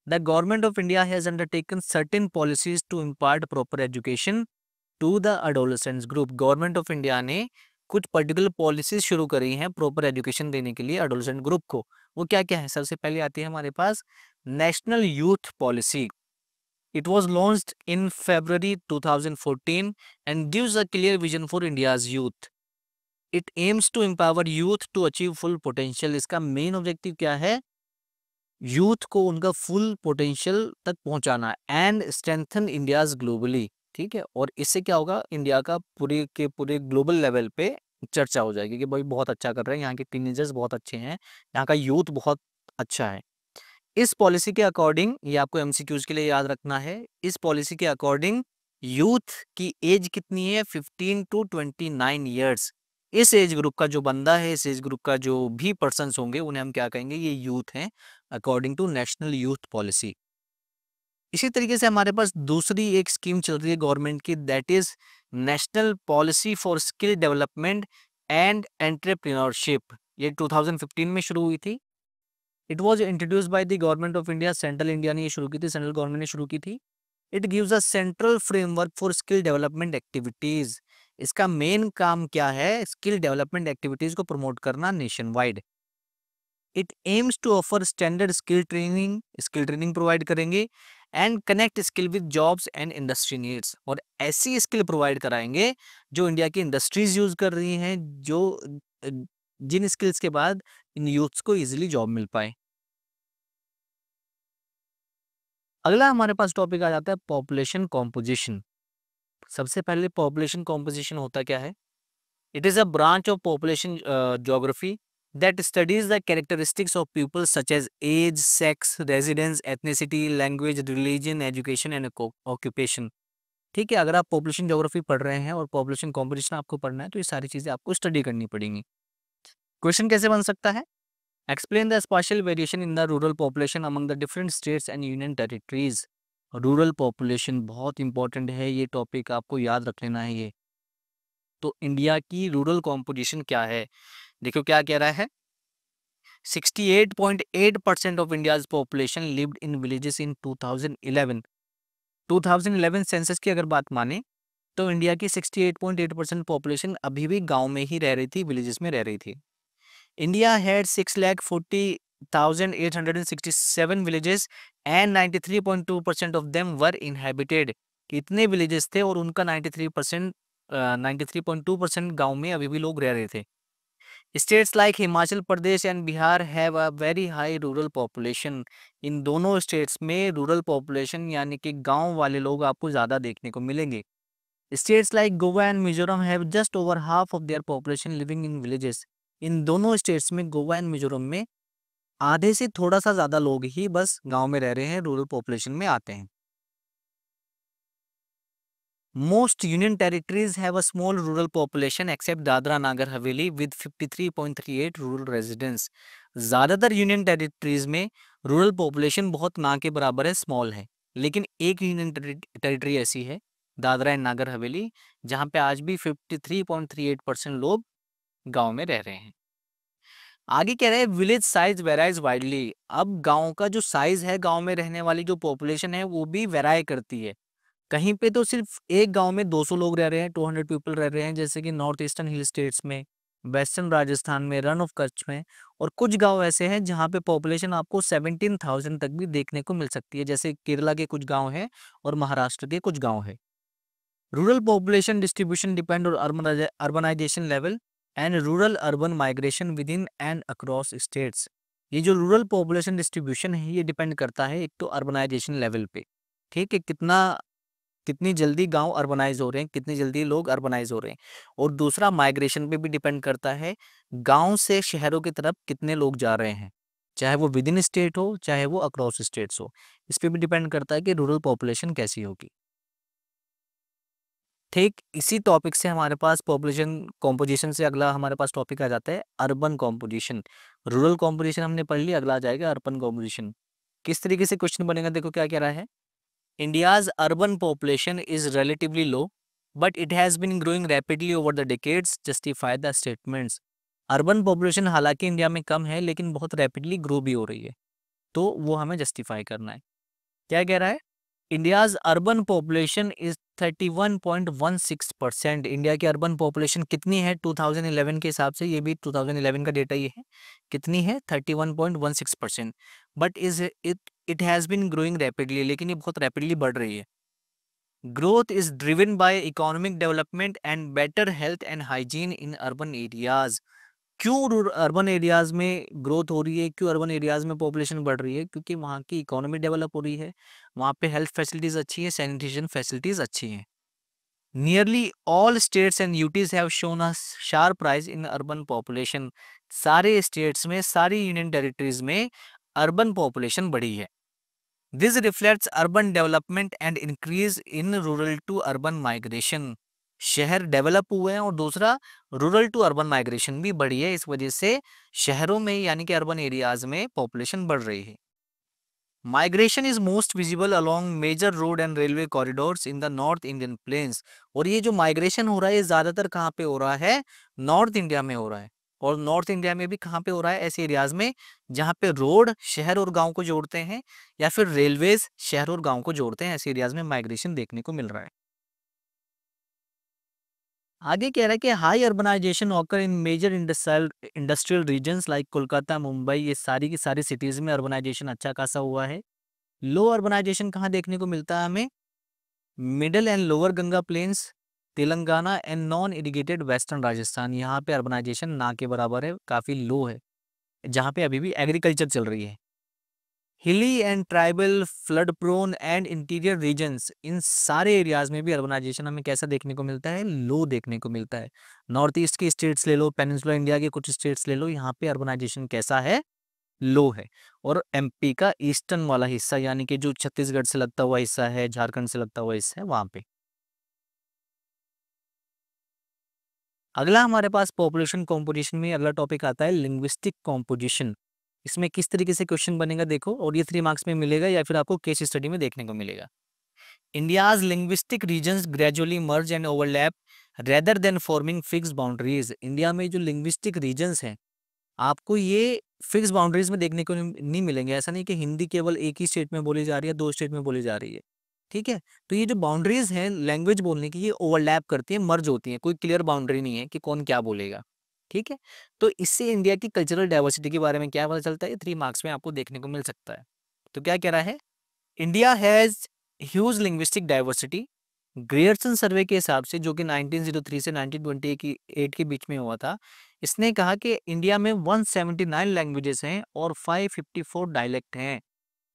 The government of India has undertaken certain policies to impart proper education to the adolescents group. Government of India ने कुछ पर्टिकुलर पॉलिसीज शुरू करी हैं प्रॉपर एजुकेशन देने के लिए एडोलेसेंट ग्रुप को। वो क्या क्या है? सबसे पहले आती है हमारे पास national youth policy. It was launched in February 2014 and gives a clear vision for India's youth. It aims to empower youth to achieve full potential. इसका मेन ऑब्जेक्टिव क्या है? यूथ को उनका फुल पोटेंशियल तक पहुंचाना एंड स्ट्रेंथन इंडियाज ग्लोबली। ठीक है, और इससे क्या होगा? इंडिया का पूरे के पूरे ग्लोबल लेवल पे चर्चा हो जाएगी कि भाई बहुत अच्छा कर रहे हैं, यहाँ के टीनेजर्स बहुत अच्छे हैं, यहाँ का यूथ बहुत अच्छा है। इस पॉलिसी के अकॉर्डिंग, ये आपको एमसीक्यूज के लिए याद रखना है, इस पॉलिसी के अकॉर्डिंग यूथ की एज कितनी है? 15 टू 29 ईयर्स। इस एज ग्रुप का जो बंदा है, इस एज ग्रुप का जो भी पर्सन्स होंगे उन्हें हम क्या कहेंगे? ये यूथ हैं, according to national youth policy. इसी तरीके से हमारे पास दूसरी एक स्कीम चल रही है गवर्नमेंट की, that is national policy for skill development and entrepreneurship. ये 2015 में शुरू हुई थी। It was introduce by the government of India. Central India ने ये शुरू की थी, सेंट्रल गवर्नमेंट ने शुरू की थी। It gives a central framework for skill development activities. इसका मेन काम क्या है? स्किल डेवलपमेंट एक्टिविटीज को प्रमोट करना nationwide. It aims to offer standard skill training provide करेंगे and connect skill with jobs and industry needs. और ऐसी skill provide कराएंगे जो इंडिया की इंडस्ट्रीज यूज कर रही हैं, जो अ, जिन स्किल्स के बाद इन यूथ्स को इजीली जॉब मिल पाए। अगला हमारे पास टॉपिक आ जाता है पॉपुलेशन कॉम्पोजिशन। सबसे पहले पॉपुलेशन कॉम्पोजिशन होता क्या है? It is a branch of population geography that studies the characteristics of people such as age, sex, residence, ethnicity, language, religion, education and occupation. ठीक है, अगर आप पॉपुलेशन ज्योग्राफी पढ़ रहे हैं और पॉपुलेशन कॉम्पोजिशन आपको पढ़ना है तो ये सारी चीजें आपको स्टडी करनी पड़ेंगी। क्वेश्चन कैसे बन सकता है? Explain the spatial variation in the rural population among the different states and union territories. Rural population बहुत इंपॉर्टेंट है, ये टॉपिक आपको याद रख लेना है ये। तो इंडिया की रूरल कॉम्पोजिशन क्या है? देखो क्या कह रहा है, 68.8% of India's population lived in villages in 2011। 2011 census की अगर बात माने तो इंडिया की 68.8% पॉपुलेशन अभी भी गांव में ही रह रही थी, विलेजेस में रह रही थी। India had 6,40,867 villages and 93.2% of them were inhabited. कितने villages थे और उनका 93%, 93.2% गांव में अभी भी लोग रह रहे थे। States like Himachal Pradesh and Bihar have a very high rural population. इन दोनों स्टेट्स में रूरल पॉपुलेशन यानी कि गांव वाले लोग आपको ज़्यादा देखने को मिलेंगे। States like Goa and Mizoram have just over half of their population living in villages. इन दोनों स्टेट्स में, गोवा एंड मिजोरम में, आधे से थोड़ा सा ज्यादा लोग ही बस गांव में रह रहे हैं, रूरल पॉपुलेशन में आते हैं। Most union territories have a small rural population except Dadra Nagar Haveli with 53.38 rural residents. ज्यादातर यूनियन टेरिटरीज में रूरल पॉपुलेशन बहुत ना के बराबर है, स्मॉल है। लेकिन एक यूनियन टेरिटरी ऐसी है, दादरा एंड नागर हवेली, जहां पे आज भी 53.38% लोग गांव में रह रहे हैं। आगे कह रहे हैं विलेज साइज वेराइज वाइडली। अब गांव का जो साइज है, गांव में रहने वाली जो पॉपुलेशन है वो भी वेराई करती है। कहीं पे तो सिर्फ एक गांव में 200 लोग रह रहे हैं, 200 पीपल रह रहे हैं, जैसे कि नॉर्थ ईस्टर्न हिल स्टेट्स में, वेस्टर्न राजस्थान में, रन ऑफ कच्छ में। और कुछ गांव ऐसे हैं जहां पे पॉपुलेशन आपको 17,000 तक भी देखने को मिल सकती है, जैसे केरला के कुछ गांव हैं और महाराष्ट्र के कुछ गांव है। Rural population distribution depend on urbanization level and rural urban migration within and across states. ये जो रूरल पॉपुलेशन डिस्ट्रीब्यूशन है ये डिपेंड करता है एक तो अर्बनाइजेशन लेवल पे, ठीक है, कितनी जल्दी गांव अर्बनाइज हो रहे हैं, कितनी जल्दी लोग अर्बनाइज हो रहे हैं, और दूसरा माइग्रेशन पे भी डिपेंड करता है, गांव से शहरों की तरफ कितने लोग जा रहे हैं, चाहे वो विद इन स्टेट हो चाहे वो अक्रॉस स्टेट्स हो, इस पे भी डिपेंड करता है कि रूरल पॉपुलेशन कैसी होगी। ठीक इसी टॉपिक से हमारे पास पॉपुलेशन कॉम्पोजिशन से अगला हमारे पास टॉपिक आ जाता है अर्बन कॉम्पोजिशन। रूरल कॉम्पोजिशन हमने पढ़ लिया, अगला आ जाएगा अर्बन कॉम्पोजिशन। किस तरीके से क्वेश्चन बनेगा, देखो क्या कह रहा है। India's urban population is relatively low, but it has been growing rapidly over the decades. Justify the statements. Urban population हालांकि इंडिया में कम है लेकिन बहुत रैपिडली ग्रो भी हो रही है, तो वो हमें जस्टिफाई करना है। क्या कह रहा है, India's urban population is 31.16%। India की अर्बन पॉपुलेशन कितनी है 2011 के हिसाब से, ये भी 2011 का डेटा ये है, कितनी है 31.16%। But is it it has been growing rapidly, लेकिन ये बहुत रैपिडली बढ़ रही है। Growth is driven by economic development and better health and hygiene in urban areas. क्यों अर्बन एरियाज में ग्रोथ हो रही है, क्यों अर्बन एरियाज में पॉपुलेशन बढ़ रही है, क्योंकि वहाँ की इकोनॉमी डेवलप हो रही है, वहाँ पे हेल्थ फैसिलिटीज़ अच्छी हैं, सैनिटेशन फैसिलिटीज़ अच्छी हैं। Nearly all states and UTs have shown a sharp rise in urban population. सारे स्टेट्स में, सारी यूनियन टेरिटरीज में अर्बन पॉपुलेशन बढ़ी है। This reflects urban development and increase in rural to urban migration. शहर develop हुए हैं और दूसरा रूरल टू अर्बन माइग्रेशन भी बढ़ी है, इस वजह से शहरों में यानी कि अर्बन एरियाज में पॉपुलेशन बढ़ रही है। Migration is most visible along major road and railway corridors in the north Indian plains. और ये जो माइग्रेशन हो रहा है ये ज्यादातर कहाँ पे हो रहा है, नॉर्थ इंडिया में हो रहा है। और नॉर्थ इंडिया में भी कहाँ पे हो रहा है, ऐसे एरियाज में जहाँ पे रोड शहर और गांव को जोड़ते हैं, या फिर रेलवेज शहर और गांव को जोड़ते हैं, ऐसे एरियाज में माइग्रेशन देखने को मिल रहा है। आगे कह रहा है कि high urbanisation occur in major industrial regions like Kolkata, Mumbai, ये सारी की सारी सिटीज में अर्बनाइजेशन अच्छा खासा हुआ है। लो अर्बनाइजेशन कहाँ देखने को मिलता है हमें, middle and lower Ganga plains, Telangana and non irrigated western Rajasthan, यहाँ पे अर्बनाइजेशन ना के बराबर है, काफ़ी लो है, जहाँ पे अभी भी एग्रीकल्चर चल रही है। Hilly and tribal, flood prone and interior regions, इन सारे एरियाज में भी अर्बनाइजेशन हमें कैसा देखने को मिलता है, लो देखने को मिलता है। नॉर्थ ईस्ट की स्टेट्स ले लो, पेनिनसुला इंडिया के कुछ स्टेट्स ले लो, यहाँ पे अर्बनाइजेशन कैसा है, लो है। और एमपी का ईस्टर्न वाला हिस्सा यानी कि जो छत्तीसगढ़ से लगता हुआ हिस्सा है, झारखंड से लगता हुआ हिस्सा है, वहां पे। अगला हमारे पास पॉपुलेशन कॉम्पोजिशन में अगला टॉपिक आता है लिंग्विस्टिक कॉम्पोजिशन। इसमें किस तरीके से क्वेश्चन बनेगा देखो, और ये 3 मार्क्स में मिलेगा या फिर आपको केस स्टडी में देखने को मिलेगा। India's linguistic regions gradually merge and overlap rather than forming fix boundaries. India में जो लिंग्विस्टिक रीजन्स हैं आपको ये फिक्स बाउंड्रीज में देखने को नहीं मिलेंगे। ऐसा नहीं कि हिंदी केवल एक ही स्टेट में बोली जा रही है, 2 स्टेट में बोली जा रही है, ठीक है। तो ये जो बाउंड्रीज हैं लैंग्वेज बोलने की, ये ओवरलैप करती है, मर्ज होती है, कोई क्लियर बाउंड्री नहीं है कि कौन क्या बोलेगा, ठीक है। तो इससे इंडिया की कल्चरल डाइवर्सिटी के बारे में क्या पता चलता है, 3 मार्क्स में आपको देखने को मिल सकता है। तो क्या कह रहा है, India has huge linguistic diversity. Grierson survey के हिसाब से, जो कि 1903 से 1928 के बीच में हुआ था, इसने कहा कि इंडिया में 179 लैंग्वेजेस हैं और 554 डायलेक्ट हैं,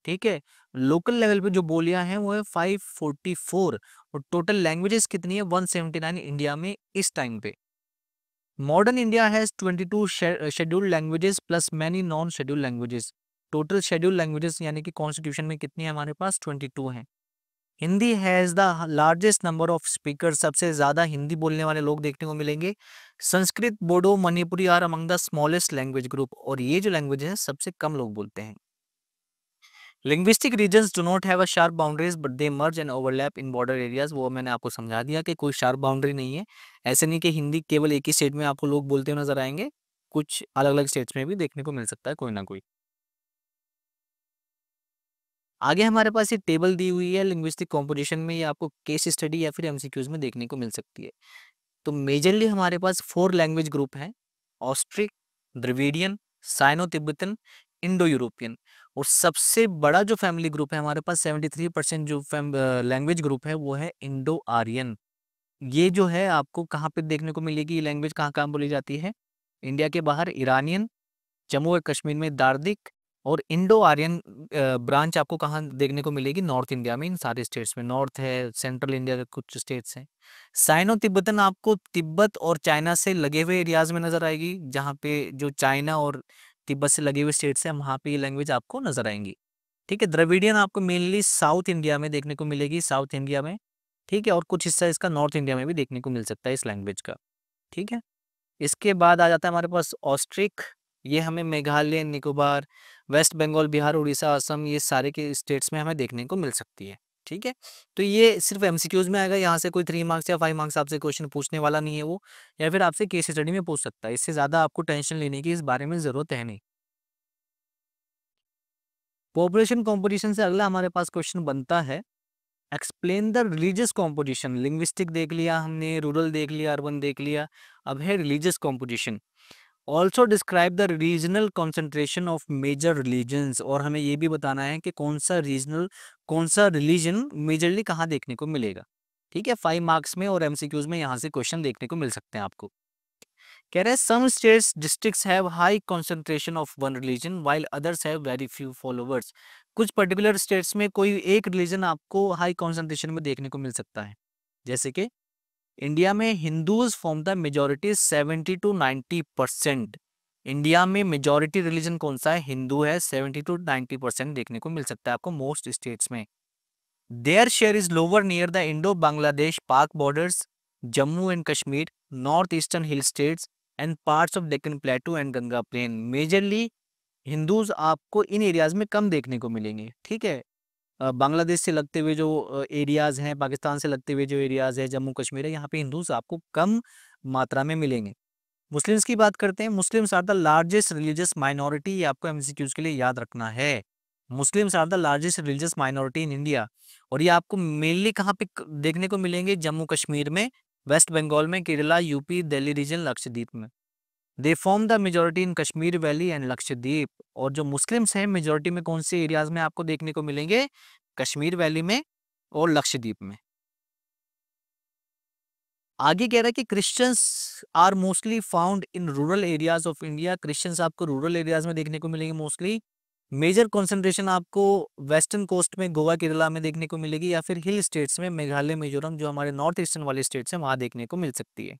ठीक है। लोकल लेवल पे जो बोलियां हैं वो है 544, और टोटल लैंग्वेजेस कितनी है 179 इंडिया में इस टाइम पे। Modern India has 22 scheduled languages plus many non scheduled languages. Total scheduled languages यानी कि कॉन्स्टिट्यूशन में कितनी है हमारे पास, 22 हैं। Hindi has the largest number of speaker, सबसे ज़्यादा हिंदी बोलने वाले लोग देखने को मिलेंगे। Sanskrit, Bodo, Manipuri are among the smallest language group, और ये जो लैंग्वेज है सबसे कम लोग बोलते हैं। Linguistic regions do not have a sharp boundaries but they merge and overlap in border areas. वो मैंने आपको समझा दिया कि कोई शार्प बाउंड्री नहीं है। ऐसे नहीं कि हिंदी केवल एक ही स्टेट में आपको लोग बोलते हुए नजर आएंगे, कुछ अलग अलग स्टेट्स में भी देखने को मिल सकता है कोई ना कोई। आगे हमारे पास ये टेबल दी हुई है लिंग्विस्टिक कॉम्पोजिशन में, ये आपको केस स्टडी या फिर एमसीक्यूज में देखने को मिल सकती है। तो मेजरली हमारे पास 4 लैंग्वेज ग्रुप हैं, Austric, Dravidian, Sino Tibetan, Indo European. और सबसे बड़ा जो फैमिली ग्रुप है हमारे पास 73% जो लैंग्वेज ग्रुप है वो है इंडो आर्यन। ये जो है आपको कहाँ पे देखने को मिलेगी, ये लैंग्वेज कहाँ-कहाँ बोली जाती है? इंडिया के बाहर ईरानियन, जम्मू और कश्मीर में दार्दिक और इंडो आर्यन ब्रांच आपको कहाँ देखने को मिलेगी? नॉर्थ इंडिया में, इन सारे स्टेट्स में। नॉर्थ है, सेंट्रल इंडिया के कुछ स्टेट्स हैं। साइनो तिब्बतन आपको तिब्बत और चाइना से लगे हुए एरियाज़ में नज़र आएगी, जहाँ पे जो चाइना और तिब्बत से लगे हुए स्टेट्स हैं, वहाँ पे ये लैंग्वेज आपको नज़र आएँगी। ठीक है, द्रविडियन आपको मेनली साउथ इंडिया में देखने को मिलेगी, साउथ इंडिया में, ठीक है? और कुछ हिस्सा इसका नॉर्थ इंडिया में भी देखने को मिल सकता है इस लैंग्वेज का, ठीक है? इसके बाद आ जाता है हमारे पास ऑस्ट्रिक, ये हमें मेघालय, निकोबार, वेस्ट बंगाल, बिहार, उड़ीसा, असम, ये सारे के स्टेट्स में हमें देखने को मिल सकती है, ठीक है? तो ये सिर्फ एमसीक्यूज़ में आएगा, यहाँ से कोई 3 मार्क्स या 5 मार्क्स आपसे क्वेश्चन पूछने वाला नहीं है वो, या फिर आपसे केस स्टडी में पूछ सकता है, इससे ज़्यादा आपको टेंशन लेने की इस बारे में ज़रूरत है नहीं। पॉपुलेशन कंपोजिशन से अगला हमारे पास क्वेश्चन बनता है, explain the religious composition. Linguistic देख लिया हमने, रूरल देख लिया, अर्बन देख लिया, अब है religious composition. Also describe the regional concentration of major religions, और हमें ये भी बताना है कि कौन सा रिलीजन मेजरली कहाँ देखने को मिलेगा, ठीक है? 5 मार्क्स में और एमसीक्यूज में यहाँ से क्वेश्चन देखने को मिल सकते हैं आपको। कह रहे हैं some states districts have high concentration of one religion while others have very few followers. कुछ पर्टिकुलर स्टेट्स में कोई एक रिलीजन आपको हाई कंसंट्रेशन में देखने को मिल सकता है, जैसे कि इंडिया में Hindus form the majority 70 to 90%। India में मेजोरिटी रिलीजन कौन सा है? हिंदू है, 70 to 90% देखने को मिल सकता है आपको मोस्ट स्टेट्स में। Their share is lower near the Indo Bangladesh Pak borders, Jammu and Kashmir, north eastern hill states and parts of Deccan plateau and Ganga plain. Majorly Hindus आपको इन एरियाज में कम देखने को मिलेंगे, ठीक है? बांग्लादेश से लगते हुए जो एरियाज हैं, पाकिस्तान से लगते हुए जो एरियाज है, जम्मू कश्मीर है, यहाँ पे हिंदूज आपको कम मात्रा में मिलेंगे। मुस्लिम्स की बात करते हैं, Muslims are the largest religious minority, ये आपको एमसीक्यूज के लिए याद रखना है। Muslims are the largest religious minority in India, और ये आपको मेनली कहाँ पे देखने को मिलेंगे? जम्मू कश्मीर में, वेस्ट बंगाल में, केरला, यूपी, दिल्ली रीजन, लक्षद्वीप में। They form the majority in Kashmir valley and Lakshadweep. और जो मुस्लिम्स हैं मेजोरिटी में कौन से एरियाज में आपको देखने को मिलेंगे? कश्मीर वैली में और लक्षद्वीप में। आगे कह रहा है कि Christians are mostly found in rural areas of India. Christians आपको रूरल एरियाज में देखने को मिलेंगे मोस्टली। मेजर कंसंट्रेशन आपको वेस्टर्न कोस्ट में, गोवा, केरला में देखने को मिलेगी, या फिर हिल स्टेट्स में, मेघालय, मिजोरम, जो हमारे नॉर्थ ईस्टर्न वाले स्टेट्स हैं, वहां देखने को मिल सकती है।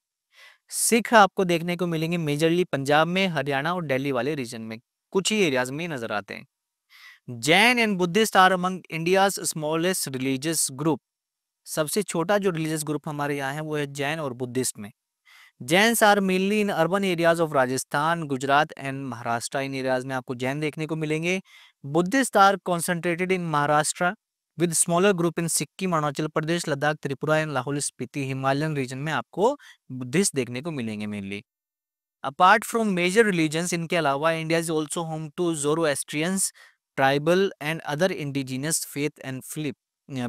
सिख आपको देखने को मिलेंगे मेजरली पंजाब में, हरियाणा और दिल्ली वाले रीजन में, कुछ ही एरियाज में नजर आते हैं। Jain and Buddhist are among India's smallest religious group. सबसे छोटा जो रिलीजियस ग्रुप हमारे यहाँ है वो है जैन और बुद्धिस्ट में। Jains are mainly in urban areas of Rajasthan, Gujarat and Maharashtra. इन एरियाज में आपको जैन देखने को मिलेंगे। Buddhist are concentrated in Maharashtra with smaller group in Sikkim, Arunachal Pradesh, Ladakh, Tripura and Lahaul Spiti. Himalayan region में आपको बुद्धिस्ट देखने को मिलेंगे mainly. Apart from major religions, इनके अलावा India is also home to Zoroastrians, tribal and other indigenous faith and philip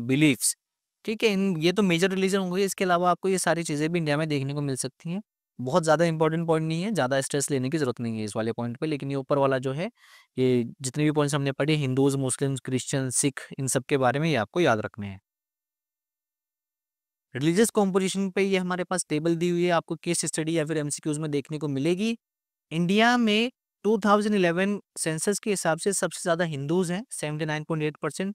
beliefs. ठीक है, इन ये तो मेजर रिलीजन हो गई, इसके अलावा आपको ये सारी चीज़ें भी इंडिया में देखने को मिल सकती हैं। बहुत ज़्यादा इंपॉर्टेंट पॉइंट नहीं है, ज़्यादा स्ट्रेस लेने की ज़रूरत नहीं है इस वाले पॉइंट पे, लेकिन ये ऊपर वाला जो है, ये जितने भी पॉइंट्स हमने पढ़े, हिंदूज़, मुस्लिम्स, क्रिश्चियन, सिख, इन सब के बारे में ये आपको याद रखने हैं। रिलीजियस कॉम्पोजिशन पे ये हमारे पास टेबल दी हुई है, आपको केस स्टडी या फिर एमसीक्यूज में देखने को मिलेगी। इंडिया में 2011 सेंसस के हिसाब से सबसे ज़्यादा हिंदूज़ हैं, 79.8%।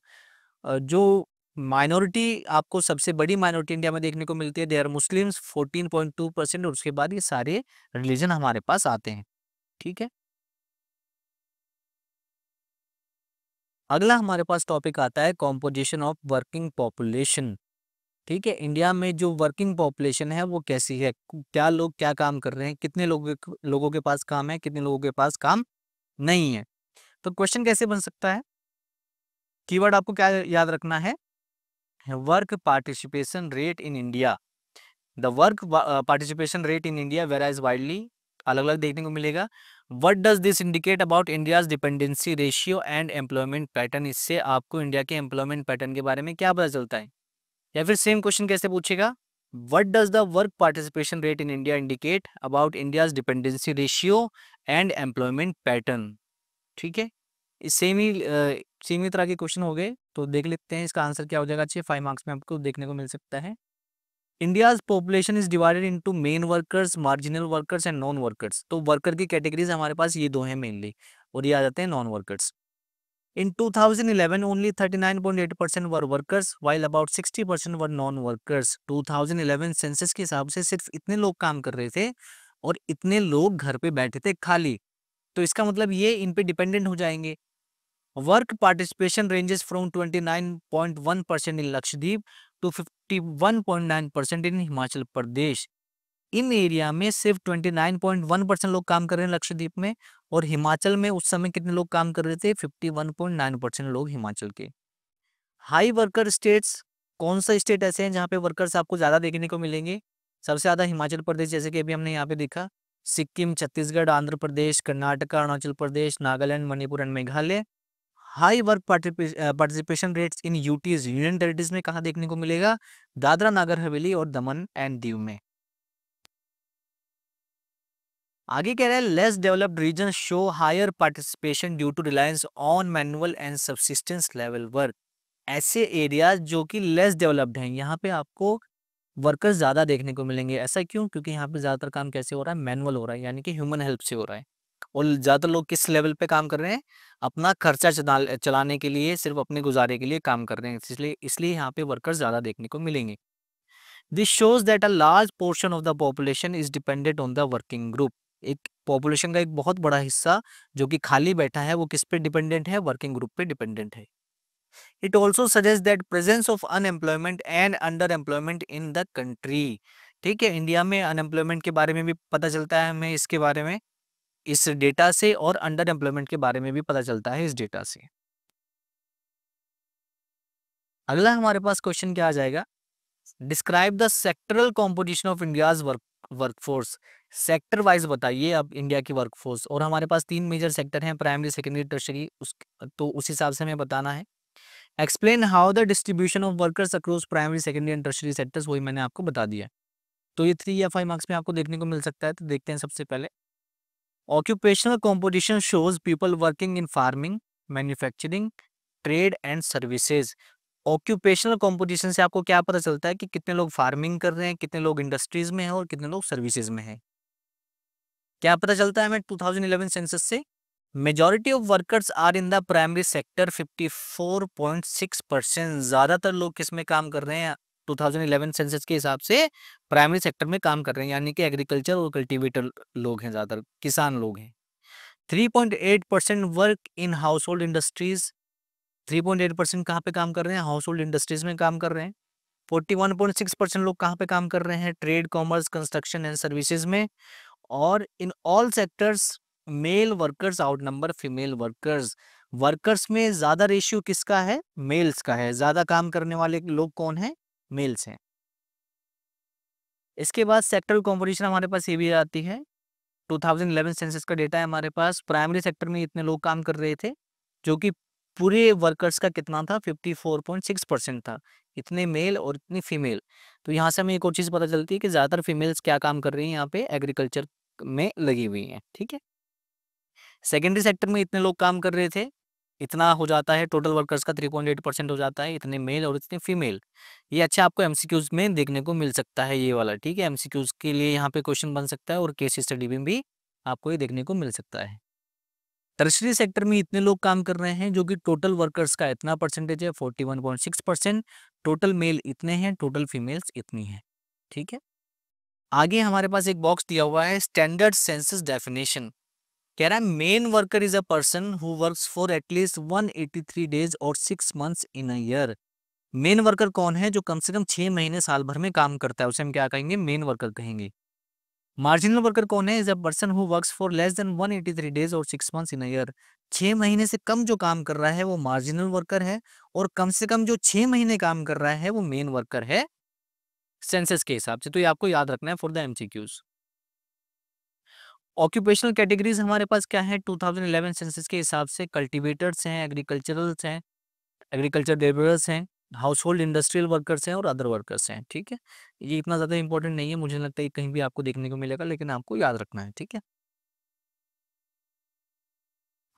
जो माइनॉरिटी आपको सबसे बड़ी माइनॉरिटी इंडिया में देखने को मिलती है, दे आर मुस्लिम्स 14.2%, और उसके बाद ये सारे रिलीजन हमारे पास आते हैं, ठीक है। अगला हमारे पास टॉपिक आता है कॉम्पोजिशन ऑफ वर्किंग पॉपुलेशन। ठीक है, इंडिया में जो वर्किंग पॉपुलेशन है वो कैसी है, क्या लोग क्या काम कर रहे हैं, कितने लोगों के पास काम है, कितने लोगों के पास काम नहीं है। तो क्वेश्चन कैसे बन सकता है? कीवर्ड आपको क्या याद रखना है? Work participation rate in India. The work participation rate in India varies widely, अलग अलग देखने को मिलेगा। What does this indicate about India's dependency ratio and employment pattern. इससे आपको इंडिया के एम्प्लॉयमेंट पैटर्न के बारे में क्या पता चलता है? या फिर सेम क्वेश्चन कैसे पूछेगा? What does the work participation rate in India indicate about India's dependency ratio and employment pattern. ठीक है, सेम ही तरह के क्वेश्चन हो गए, तो देख लेते हैं इसका आंसर क्या हो जाएगा। अच्छे 5 मार्क्स में आपको देखने को मिल सकता है। India's population is divided into main workers, marginal workers and non workers. तो वर्कर की कैटेगरीज हमारे पास ये दो हैं मेनली, और ये आ जाते हैं non workers. In 2011, only 39.8% were workers, while about 60% were non-workers. 2011 census के हिसाब से सिर्फ इतने लोग काम कर रहे थे और इतने लोग घर पे बैठे थे खाली। तो इसका मतलब ये इन पे डिपेंडेंट हो जाएंगे। Work participation ranges from 29.1% in Lakshadweep to 51.9% in Himachal Pradesh. इन एरिया में सिर्फ 29.1% लोग काम कर रहे हैं लक्षद्वीप में, और हिमाचल में उस समय कितने लोग काम कर रहे थे? 51.9% लोग हिमाचल के। हाई वर्कर स्टेट्स, कौन सा स्टेट ऐसे हैं जहाँ पे वर्कर्स आपको ज्यादा देखने को मिलेंगे? सबसे ज्यादा हिमाचल प्रदेश, जैसे कि अभी हमने यहाँ पे देखा। Sikkim, Chhattisgarh, Andhra Pradesh, Karnataka, Arunachal Pradesh, Nagaland, Manipur and Meghalaya. High work participation rates in UTs, union territories में कहाँ देखने को मिलेगा? दादरा नागर हवेली और दमन एंड दीव में। आगे कह रहा है less developed region show higher participation due to reliance on manual and subsistence level work. ऐसे एरियाज जो कि लेस डेवलप्ड हैं, यहाँ पे आपको वर्कर्स ज्यादा देखने को मिलेंगे। ऐसा क्यों? क्योंकि यहाँ पे ज्यादातर काम कैसे हो रहा है? मैनुअल हो रहा है, यानी कि ह्यूमन हेल्प से हो रहा है। और ज्यादातर लोग किस लेवल पे काम कर रहे हैं? अपना खर्चा चलाने के लिए, सिर्फ अपने गुजारे के लिए काम कर रहे हैं, इसलिए इसलिए यहाँ पे वर्कर्स ज्यादा देखने को मिलेंगे। This shows that a large portion of the population is dependent on the working group. एक पॉपुलेशन का एक बहुत बड़ा हिस्सा जो कि खाली बैठा है, वो किस पे डिपेंडेंट है? वर्किंग ग्रुप पे डिपेंडेंट है। It also suggest that presence of unemployment and under employment in the country. ठीक है, इंडिया में अनएम्प्लॉयमेंट के बारे में भी पता चलता है हमें इसके बारे में, इस डेटा से, और अंडर एम्प्लॉयमेंट के बारे में भी पता चलता है इस डेटा से। अगला हमारे पास क्वेश्चन क्या आ जाएगा? Describe the sectoral composition of India's workforce. Sector wise बताइए अब इंडिया की वर्कफोर्स। और हमारे पास तीन मेजर सेक्टर हैं, प्राइमरी, सेकेंडरी, टर्शरी। तो उस हिसाब से हमें बताना है। Explain how the distribution of workers across primary, secondary and tertiary sectors. वही मैंने आपको बता दिया। तो ये 3 या 5 मार्क्स में आपको देखने को मिल सकता है। तो देखते हैं सबसे पहले। Occupational composition shows people working in farming, manufacturing, trade and services. Occupational composition से आपको क्या पता चलता है कि कितने लोग फार्मिंग कर रहे हैं, कितने लोग इंडस्ट्रीज में हैं और कितने लोग सर्विसेज में हैं। क्या पता चलता है हमें 2011 सेंसस से? Majority of workers are in the primary sector, 54.6%। ज्यादातर लोग किस में काम कर रहे हैं? 2011 सेंसस के हिसाब से प्राइमरी सेक्टर में काम कर रहे हैं, यानी कि एग्रीकल्चर और कल्टीवेटर लोग हैं, ज्यादातर किसान लोग हैं। 3.8% work in house hold industries. 3.8% कहाँ पे काम कर रहे हैं? हाउस होल्ड इंडस्ट्रीज में काम कर रहे हैं। 41.6% लोग कहाँ पे काम कर रहे हैं? Trade, commerce, construction and services में। और in all sectors male workers outnumber female workers. Workers में ज्यादा रेशियो किसका है? मेल्स का है। ज्यादा काम करने वाले लोग कौन है? मेल्स हैं। इसके बाद सेक्टरल कॉम्पोजिशन हमारे पास ये भी आती है। 2011 सेंसस का डेटा है हमारे पास। प्राइमरी सेक्टर में इतने लोग काम कर रहे थे, जो कि पूरे वर्कर्स का कितना था? 54.6% था। इतने मेल और इतनी फीमेल। तो यहाँ से हमें एक और चीज पता चलती है कि ज्यादातर फीमेल्स क्या काम कर रही हैं? यहाँ पे एग्रीकल्चर में लगी हुई हैं। ठीक है। सेकेंडरी सेक्टर में इतने लोग काम कर रहे थे, इतना हो जाता है टोटल वर्कर्स का 3.8% हो जाता है, इतने मेल और इतने फीमेल। ये अच्छा आपको एमसीक्यूज में देखने को मिल सकता है ये वाला। ठीक है, एमसीक्यूज के लिए यहाँ पे क्वेश्चन बन सकता है और केस स्टडी में भी आपको ये देखने को मिल सकता है। टर्शरी सेक्टर में इतने लोग काम कर रहे हैं, जो कि टोटल वर्कर्स का इतना परसेंटेज है, 41.6%। टोटल मेल इतने हैं, टोटल फीमेल्स इतनी हैं। ठीक है। आगे हमारे पास एक बॉक्स दिया हुआ है, स्टैंडर्ड सेंसस डेफिनेशन। कह रहा है main worker is a person who works for at least 183 days और 6 months in a year. Main worker कौन है? जो कम से कम 6 महीने साल भर में काम करता है, उसे हम क्या कहेंगे? मेन वर्कर कहेंगे। मार्जिनल वर्कर कौन है? Is a person who works for less than 183 days और 6 मंथ्स इन अ ईयर। 6 महीने से कम जो काम कर रहा है वो मार्जिनल वर्कर है, और कम से कम जो 6 महीने काम कर रहा है वो मेन वर्कर है सेंसस के हिसाब से। तो ये आपको याद रखना है for the MCQs. Occupational categories हमारे पास क्या है 2011 सेंसस के हिसाब से? कल्टीवेटर्स हैं, एग्रीकल्चरल्स हैं, एग्रीकल्चर लेबरर्स हैं, हाउस होल्ड इंडस्ट्रियल वर्कर्स हैं और अदर वर्कर्स हैं। ठीक है, ये इतना ज़्यादा इंपॉर्टेंट नहीं है, मुझे लगता है कहीं भी आपको देखने को मिलेगा, लेकिन आपको याद रखना है। ठीक है।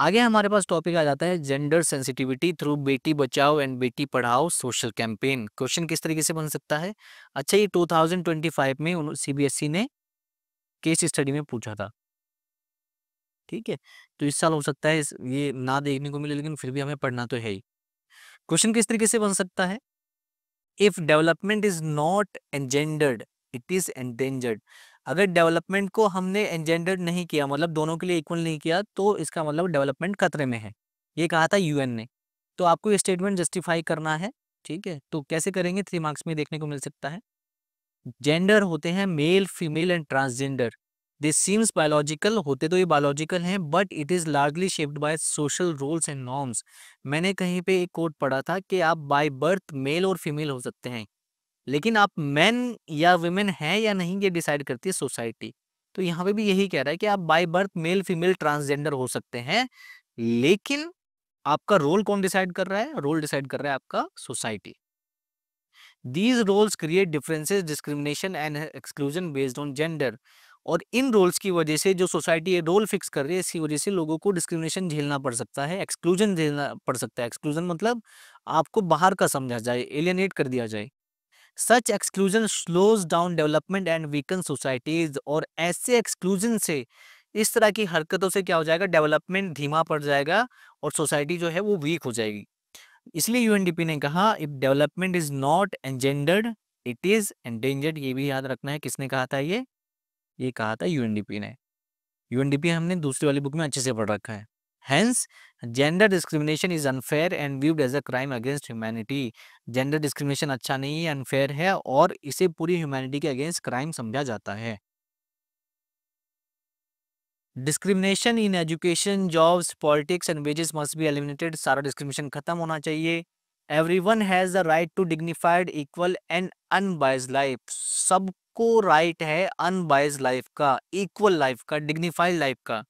आगे हमारे पास टॉपिक आ जाता है gender sensitivity through Beti Bachao and Beti Padhao social campaign. Question किस तरीके से बन सकता है? अच्छा, ये 2025 में सीबीएसई ने केस स्टडी में पूछा था। ठीक है, तो इस साल हो सकता है ये ना देखने को मिले, लेकिन फिर भी हमें पढ़ना तो है ही। क्वेश्चन किस तरीके से बन सकता है? If development is not engendered it is endangered. अगर डेवलपमेंट को हमने एंजेंडर्ड नहीं किया, मतलब दोनों के लिए इक्वल नहीं किया, तो इसका मतलब डेवलपमेंट खतरे में है। ये कहा था यूएन ने। तो आपको ये स्टेटमेंट जस्टिफाई करना है। ठीक है, तो कैसे करेंगे? 3 मार्क्स में देखने को मिल सकता है। जेंडर होते हैं male, female and transgender. This seems biological, होते तो ये बायोलॉजिकल हैं, but it is largely shaped by social rules and norms. मैंने कहीं पे एक कोट पढ़ा था कि आप बाय बर्थ मेल और फीमेल हो सकते हैं, लेकिन आप मेन या वुमेन हैं या नहीं, ये डिसाइड करती है सोसाइटी। तो यहाँ पे भी यही कह रहा है कि आप by birth male, female, transgender हो सकते हैं, लेकिन आपका रोल कौन डिसाइड कर रहा है? रोल डिसाइड कर रहा है आपका society. These roles create differences, discrimination and exclusion based on gender। और इन रोल्स की वजह से जो सोसाइटी ये रोल फिक्स कर रही है, इसकी वजह से लोगों को डिस्क्रिमिनेशन झेलना पड़ सकता है, एक्सक्लूजन झेलना पड़ सकता है। एक्सक्लूजन मतलब आपको बाहर का समझा जाए, एलियनेट कर दिया जाए। Such exclusion slows down development and weaken societies. और ऐसे एक्सक्लूजन से, इस तरह की हरकतों से क्या हो जाएगा? डेवलपमेंट धीमा पड़ जाएगा और सोसाइटी जो है वो वीक हो जाएगी। इसलिए यूएनडीपी ने कहा if development is not engendered it is endangered. ये भी याद रखना है, किसने कहा था ये कहा था यूएनडीपी ने। यूएनडीपी हमने दूसरी वाली बुक में अच्छे से पढ़ रखा है। Hence gender discrimination is unfair and viewed as a crime against humanity. Gender discrimination अच्छा नहीं है, अनफेयर है, और इसे पूरी ह्यूमैनिटी के अगेंस्ट क्राइम समझा जाता है। Discrimination in education, jobs, politics and wages must be eliminated. सारा डिस्क्रिमिनेशन खत्म होना चाहिए। Everyone has the right to dignified, equal and unbiased life. सबको राइट है अनबायस्ड लाइफ का, इक्वल लाइफ का, डिग्निफाइड लाइफ का।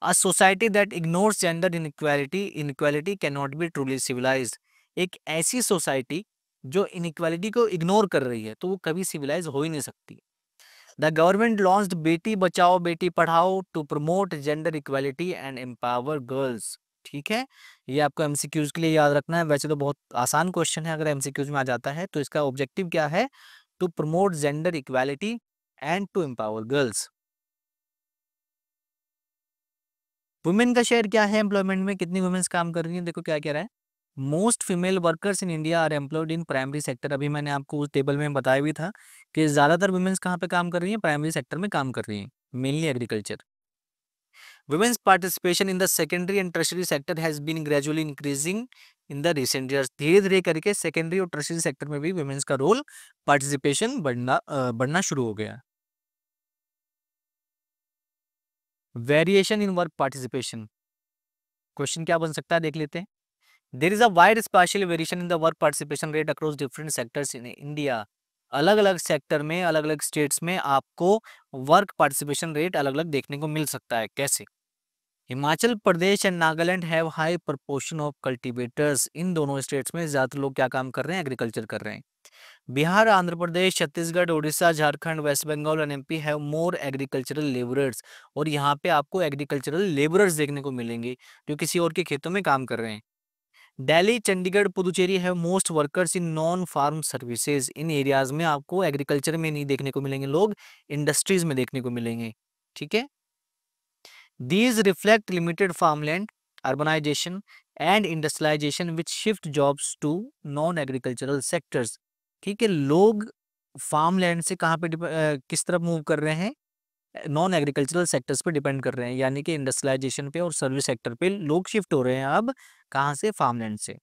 A society that ignores gender inequality inequality can not be truly civilised. एक ऐसी सोसाइटी जो इनइक्वालिटी को ignore कर रही है, तो वो कभी सिविलाइज हो ही नहीं सकती। The government launched बेटी Bachao Beti Padhao to promote gender equality and empower girls. ठीक है, ये आपको एमसीक्यूज के लिए याद रखना है। वैसे तो बहुत आसान क्वेश्चन है, अगर एमसीक्यूज में आ जाता है तो इसका ऑब्जेक्टिव क्या है? To promote gender equality and to empower girls. Women का शेयर क्या है एम्प्लॉयमेंट में? कितनी वुमेन्स काम कर रही हैं? देखो क्या कह रहा है। Most female workers in India are employed in primary sector. अभी मैंने आपको उस टेबल में बताया भी था कि ज्यादातर वुमेन्स कहाँ पे काम कर रही हैं? प्राइमरी सेक्टर में काम कर रही हैं, mainly agriculture. Women's participation in the secondary and tertiary sector has been gradually increasing in the recent years। धीरे धीरे करके सेकेंडरी और टर्शियरी सेक्टर में भी वुमेन्स का रोल, पार्टिसिपेशन बढ़ना शुरू हो गया। Variation in work participation, question क्या बन सकता है देख लेते हैं। There is a wide spatial variation in the work participation rate across different sectors in India. अलग अलग सेक्टर में, अलग अलग स्टेट्स में आपको वर्क पार्टिसिपेशन रेट अलग अलग देखने को मिल सकता है। कैसे? Himachal Pradesh and Nagaland have high proportion of cultivators. इन दोनों स्टेट्स में ज्यादातर लोग क्या काम कर रहे हैं? एग्रीकल्चर कर रहे हैं। Bihar, Andhra Pradesh, Chhattisgarh, Orissa, Jharkhand, West Bengal and MP have more agricultural labourers. और यहाँ पे आपको एग्रीकल्चरल लेबरर्स देखने को मिलेंगे जो किसी और के खेतों में काम कर रहे हैं। Delhi, Chandigarh, Puducherry have most workers in non farm services. इन एरियाज में आपको एग्रीकल्चर में नहीं देखने को मिलेंगे लोग, इंडस्ट्रीज में देखने को मिलेंगे। ठीक है, these reflect limited farmland, urbanization, and industrialization which shift jobs to non-agricultural sectors। ठीक है, लोग फार्म लैंड से कहाँ पे किस तरफ मूव कर रहे हैं? नॉन एग्रीकल्चरल सेक्टर्स पे डिपेंड कर रहे हैं, यानी कि इंडस्ट्रियलाइजेशन पे और सर्विस सेक्टर पे लोग शिफ्ट हो रहे हैं अब। कहाँ से? फार्म लैंड से।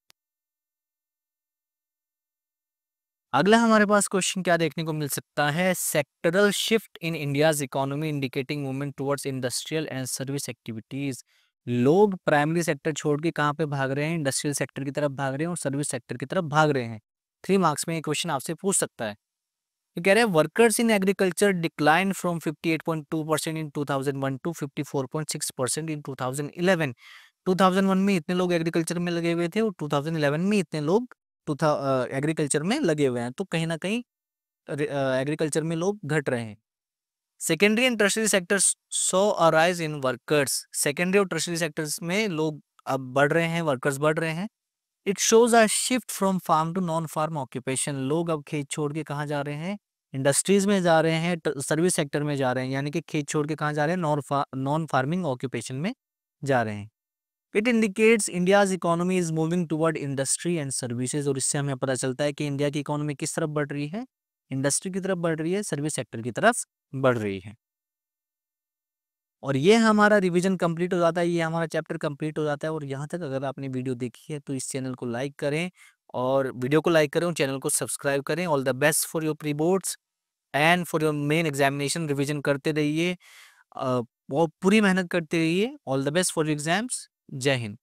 अगला हमारे पास क्वेश्चन क्या देखने को मिल सकता है? Sectoral shift in India's economy indicating movement towards industrial and service activities. लोग प्राइमरी सेक्टर छोड़ के कहाँ पे भाग रहे हैं? इंडस्ट्रियल सेक्टर की तरफ भाग रहे हैं और सर्विस सेक्टर की तरफ भाग रहे हैं। 3 मार्क्स में ये क्वेश्चन आपसे पूछ सकता है। ये कह रहे हैं workers in agriculture decline from 58.2% in 2001 to 54.6% in 2011। 2001 में इतने लोग एग्रीकल्चर में लगे हुए थे और 2011 में इतने लोग एग्रीकल्चर में लगे हुए हैं, तो कहीं ना कहीं एग्रीकल्चर में लोग घट रहे हैं। Secondary and tertiary sectors so a rise in workers. Secondary और टर्शरी सेक्टर्स में लोग अब बढ़ रहे हैं, वर्कर्स बढ़ रहे हैं। It shows a shift from farm to non farm occupation. लोग अब खेत छोड़ के कहाँ जा रहे हैं? इंडस्ट्रीज में जा रहे हैं, सर्विस सेक्टर में जा रहे हैं, यानी कि खेत छोड़ के कहाँ जा रहे हैं? नॉन फार्मिंग ऑक्यूपेशन में जा रहे हैं। It indicates India's economy is moving toward industry and services. और इससे हमें पता चलता है कि इंडिया की इकोनॉमी किस तरफ बढ़ रही है? इंडस्ट्री की तरफ बढ़ रही है, सर्विस सेक्टर की तरफ बढ़ रही है। और ये हमारा रिवीजन कंप्लीट हो जाता है, ये हमारा चैप्टर कंप्लीट हो जाता है। और यहाँ तक अगर आपने वीडियो देखी है तो इस चैनल को लाइक करें, और वीडियो को लाइक करें और चैनल को सब्सक्राइब करें। All the best for your pre boards and for your main examination. Revision करते रहिए, बहुत पूरी मेहनत करते रहिए। All the best for your exams. जय हिंद।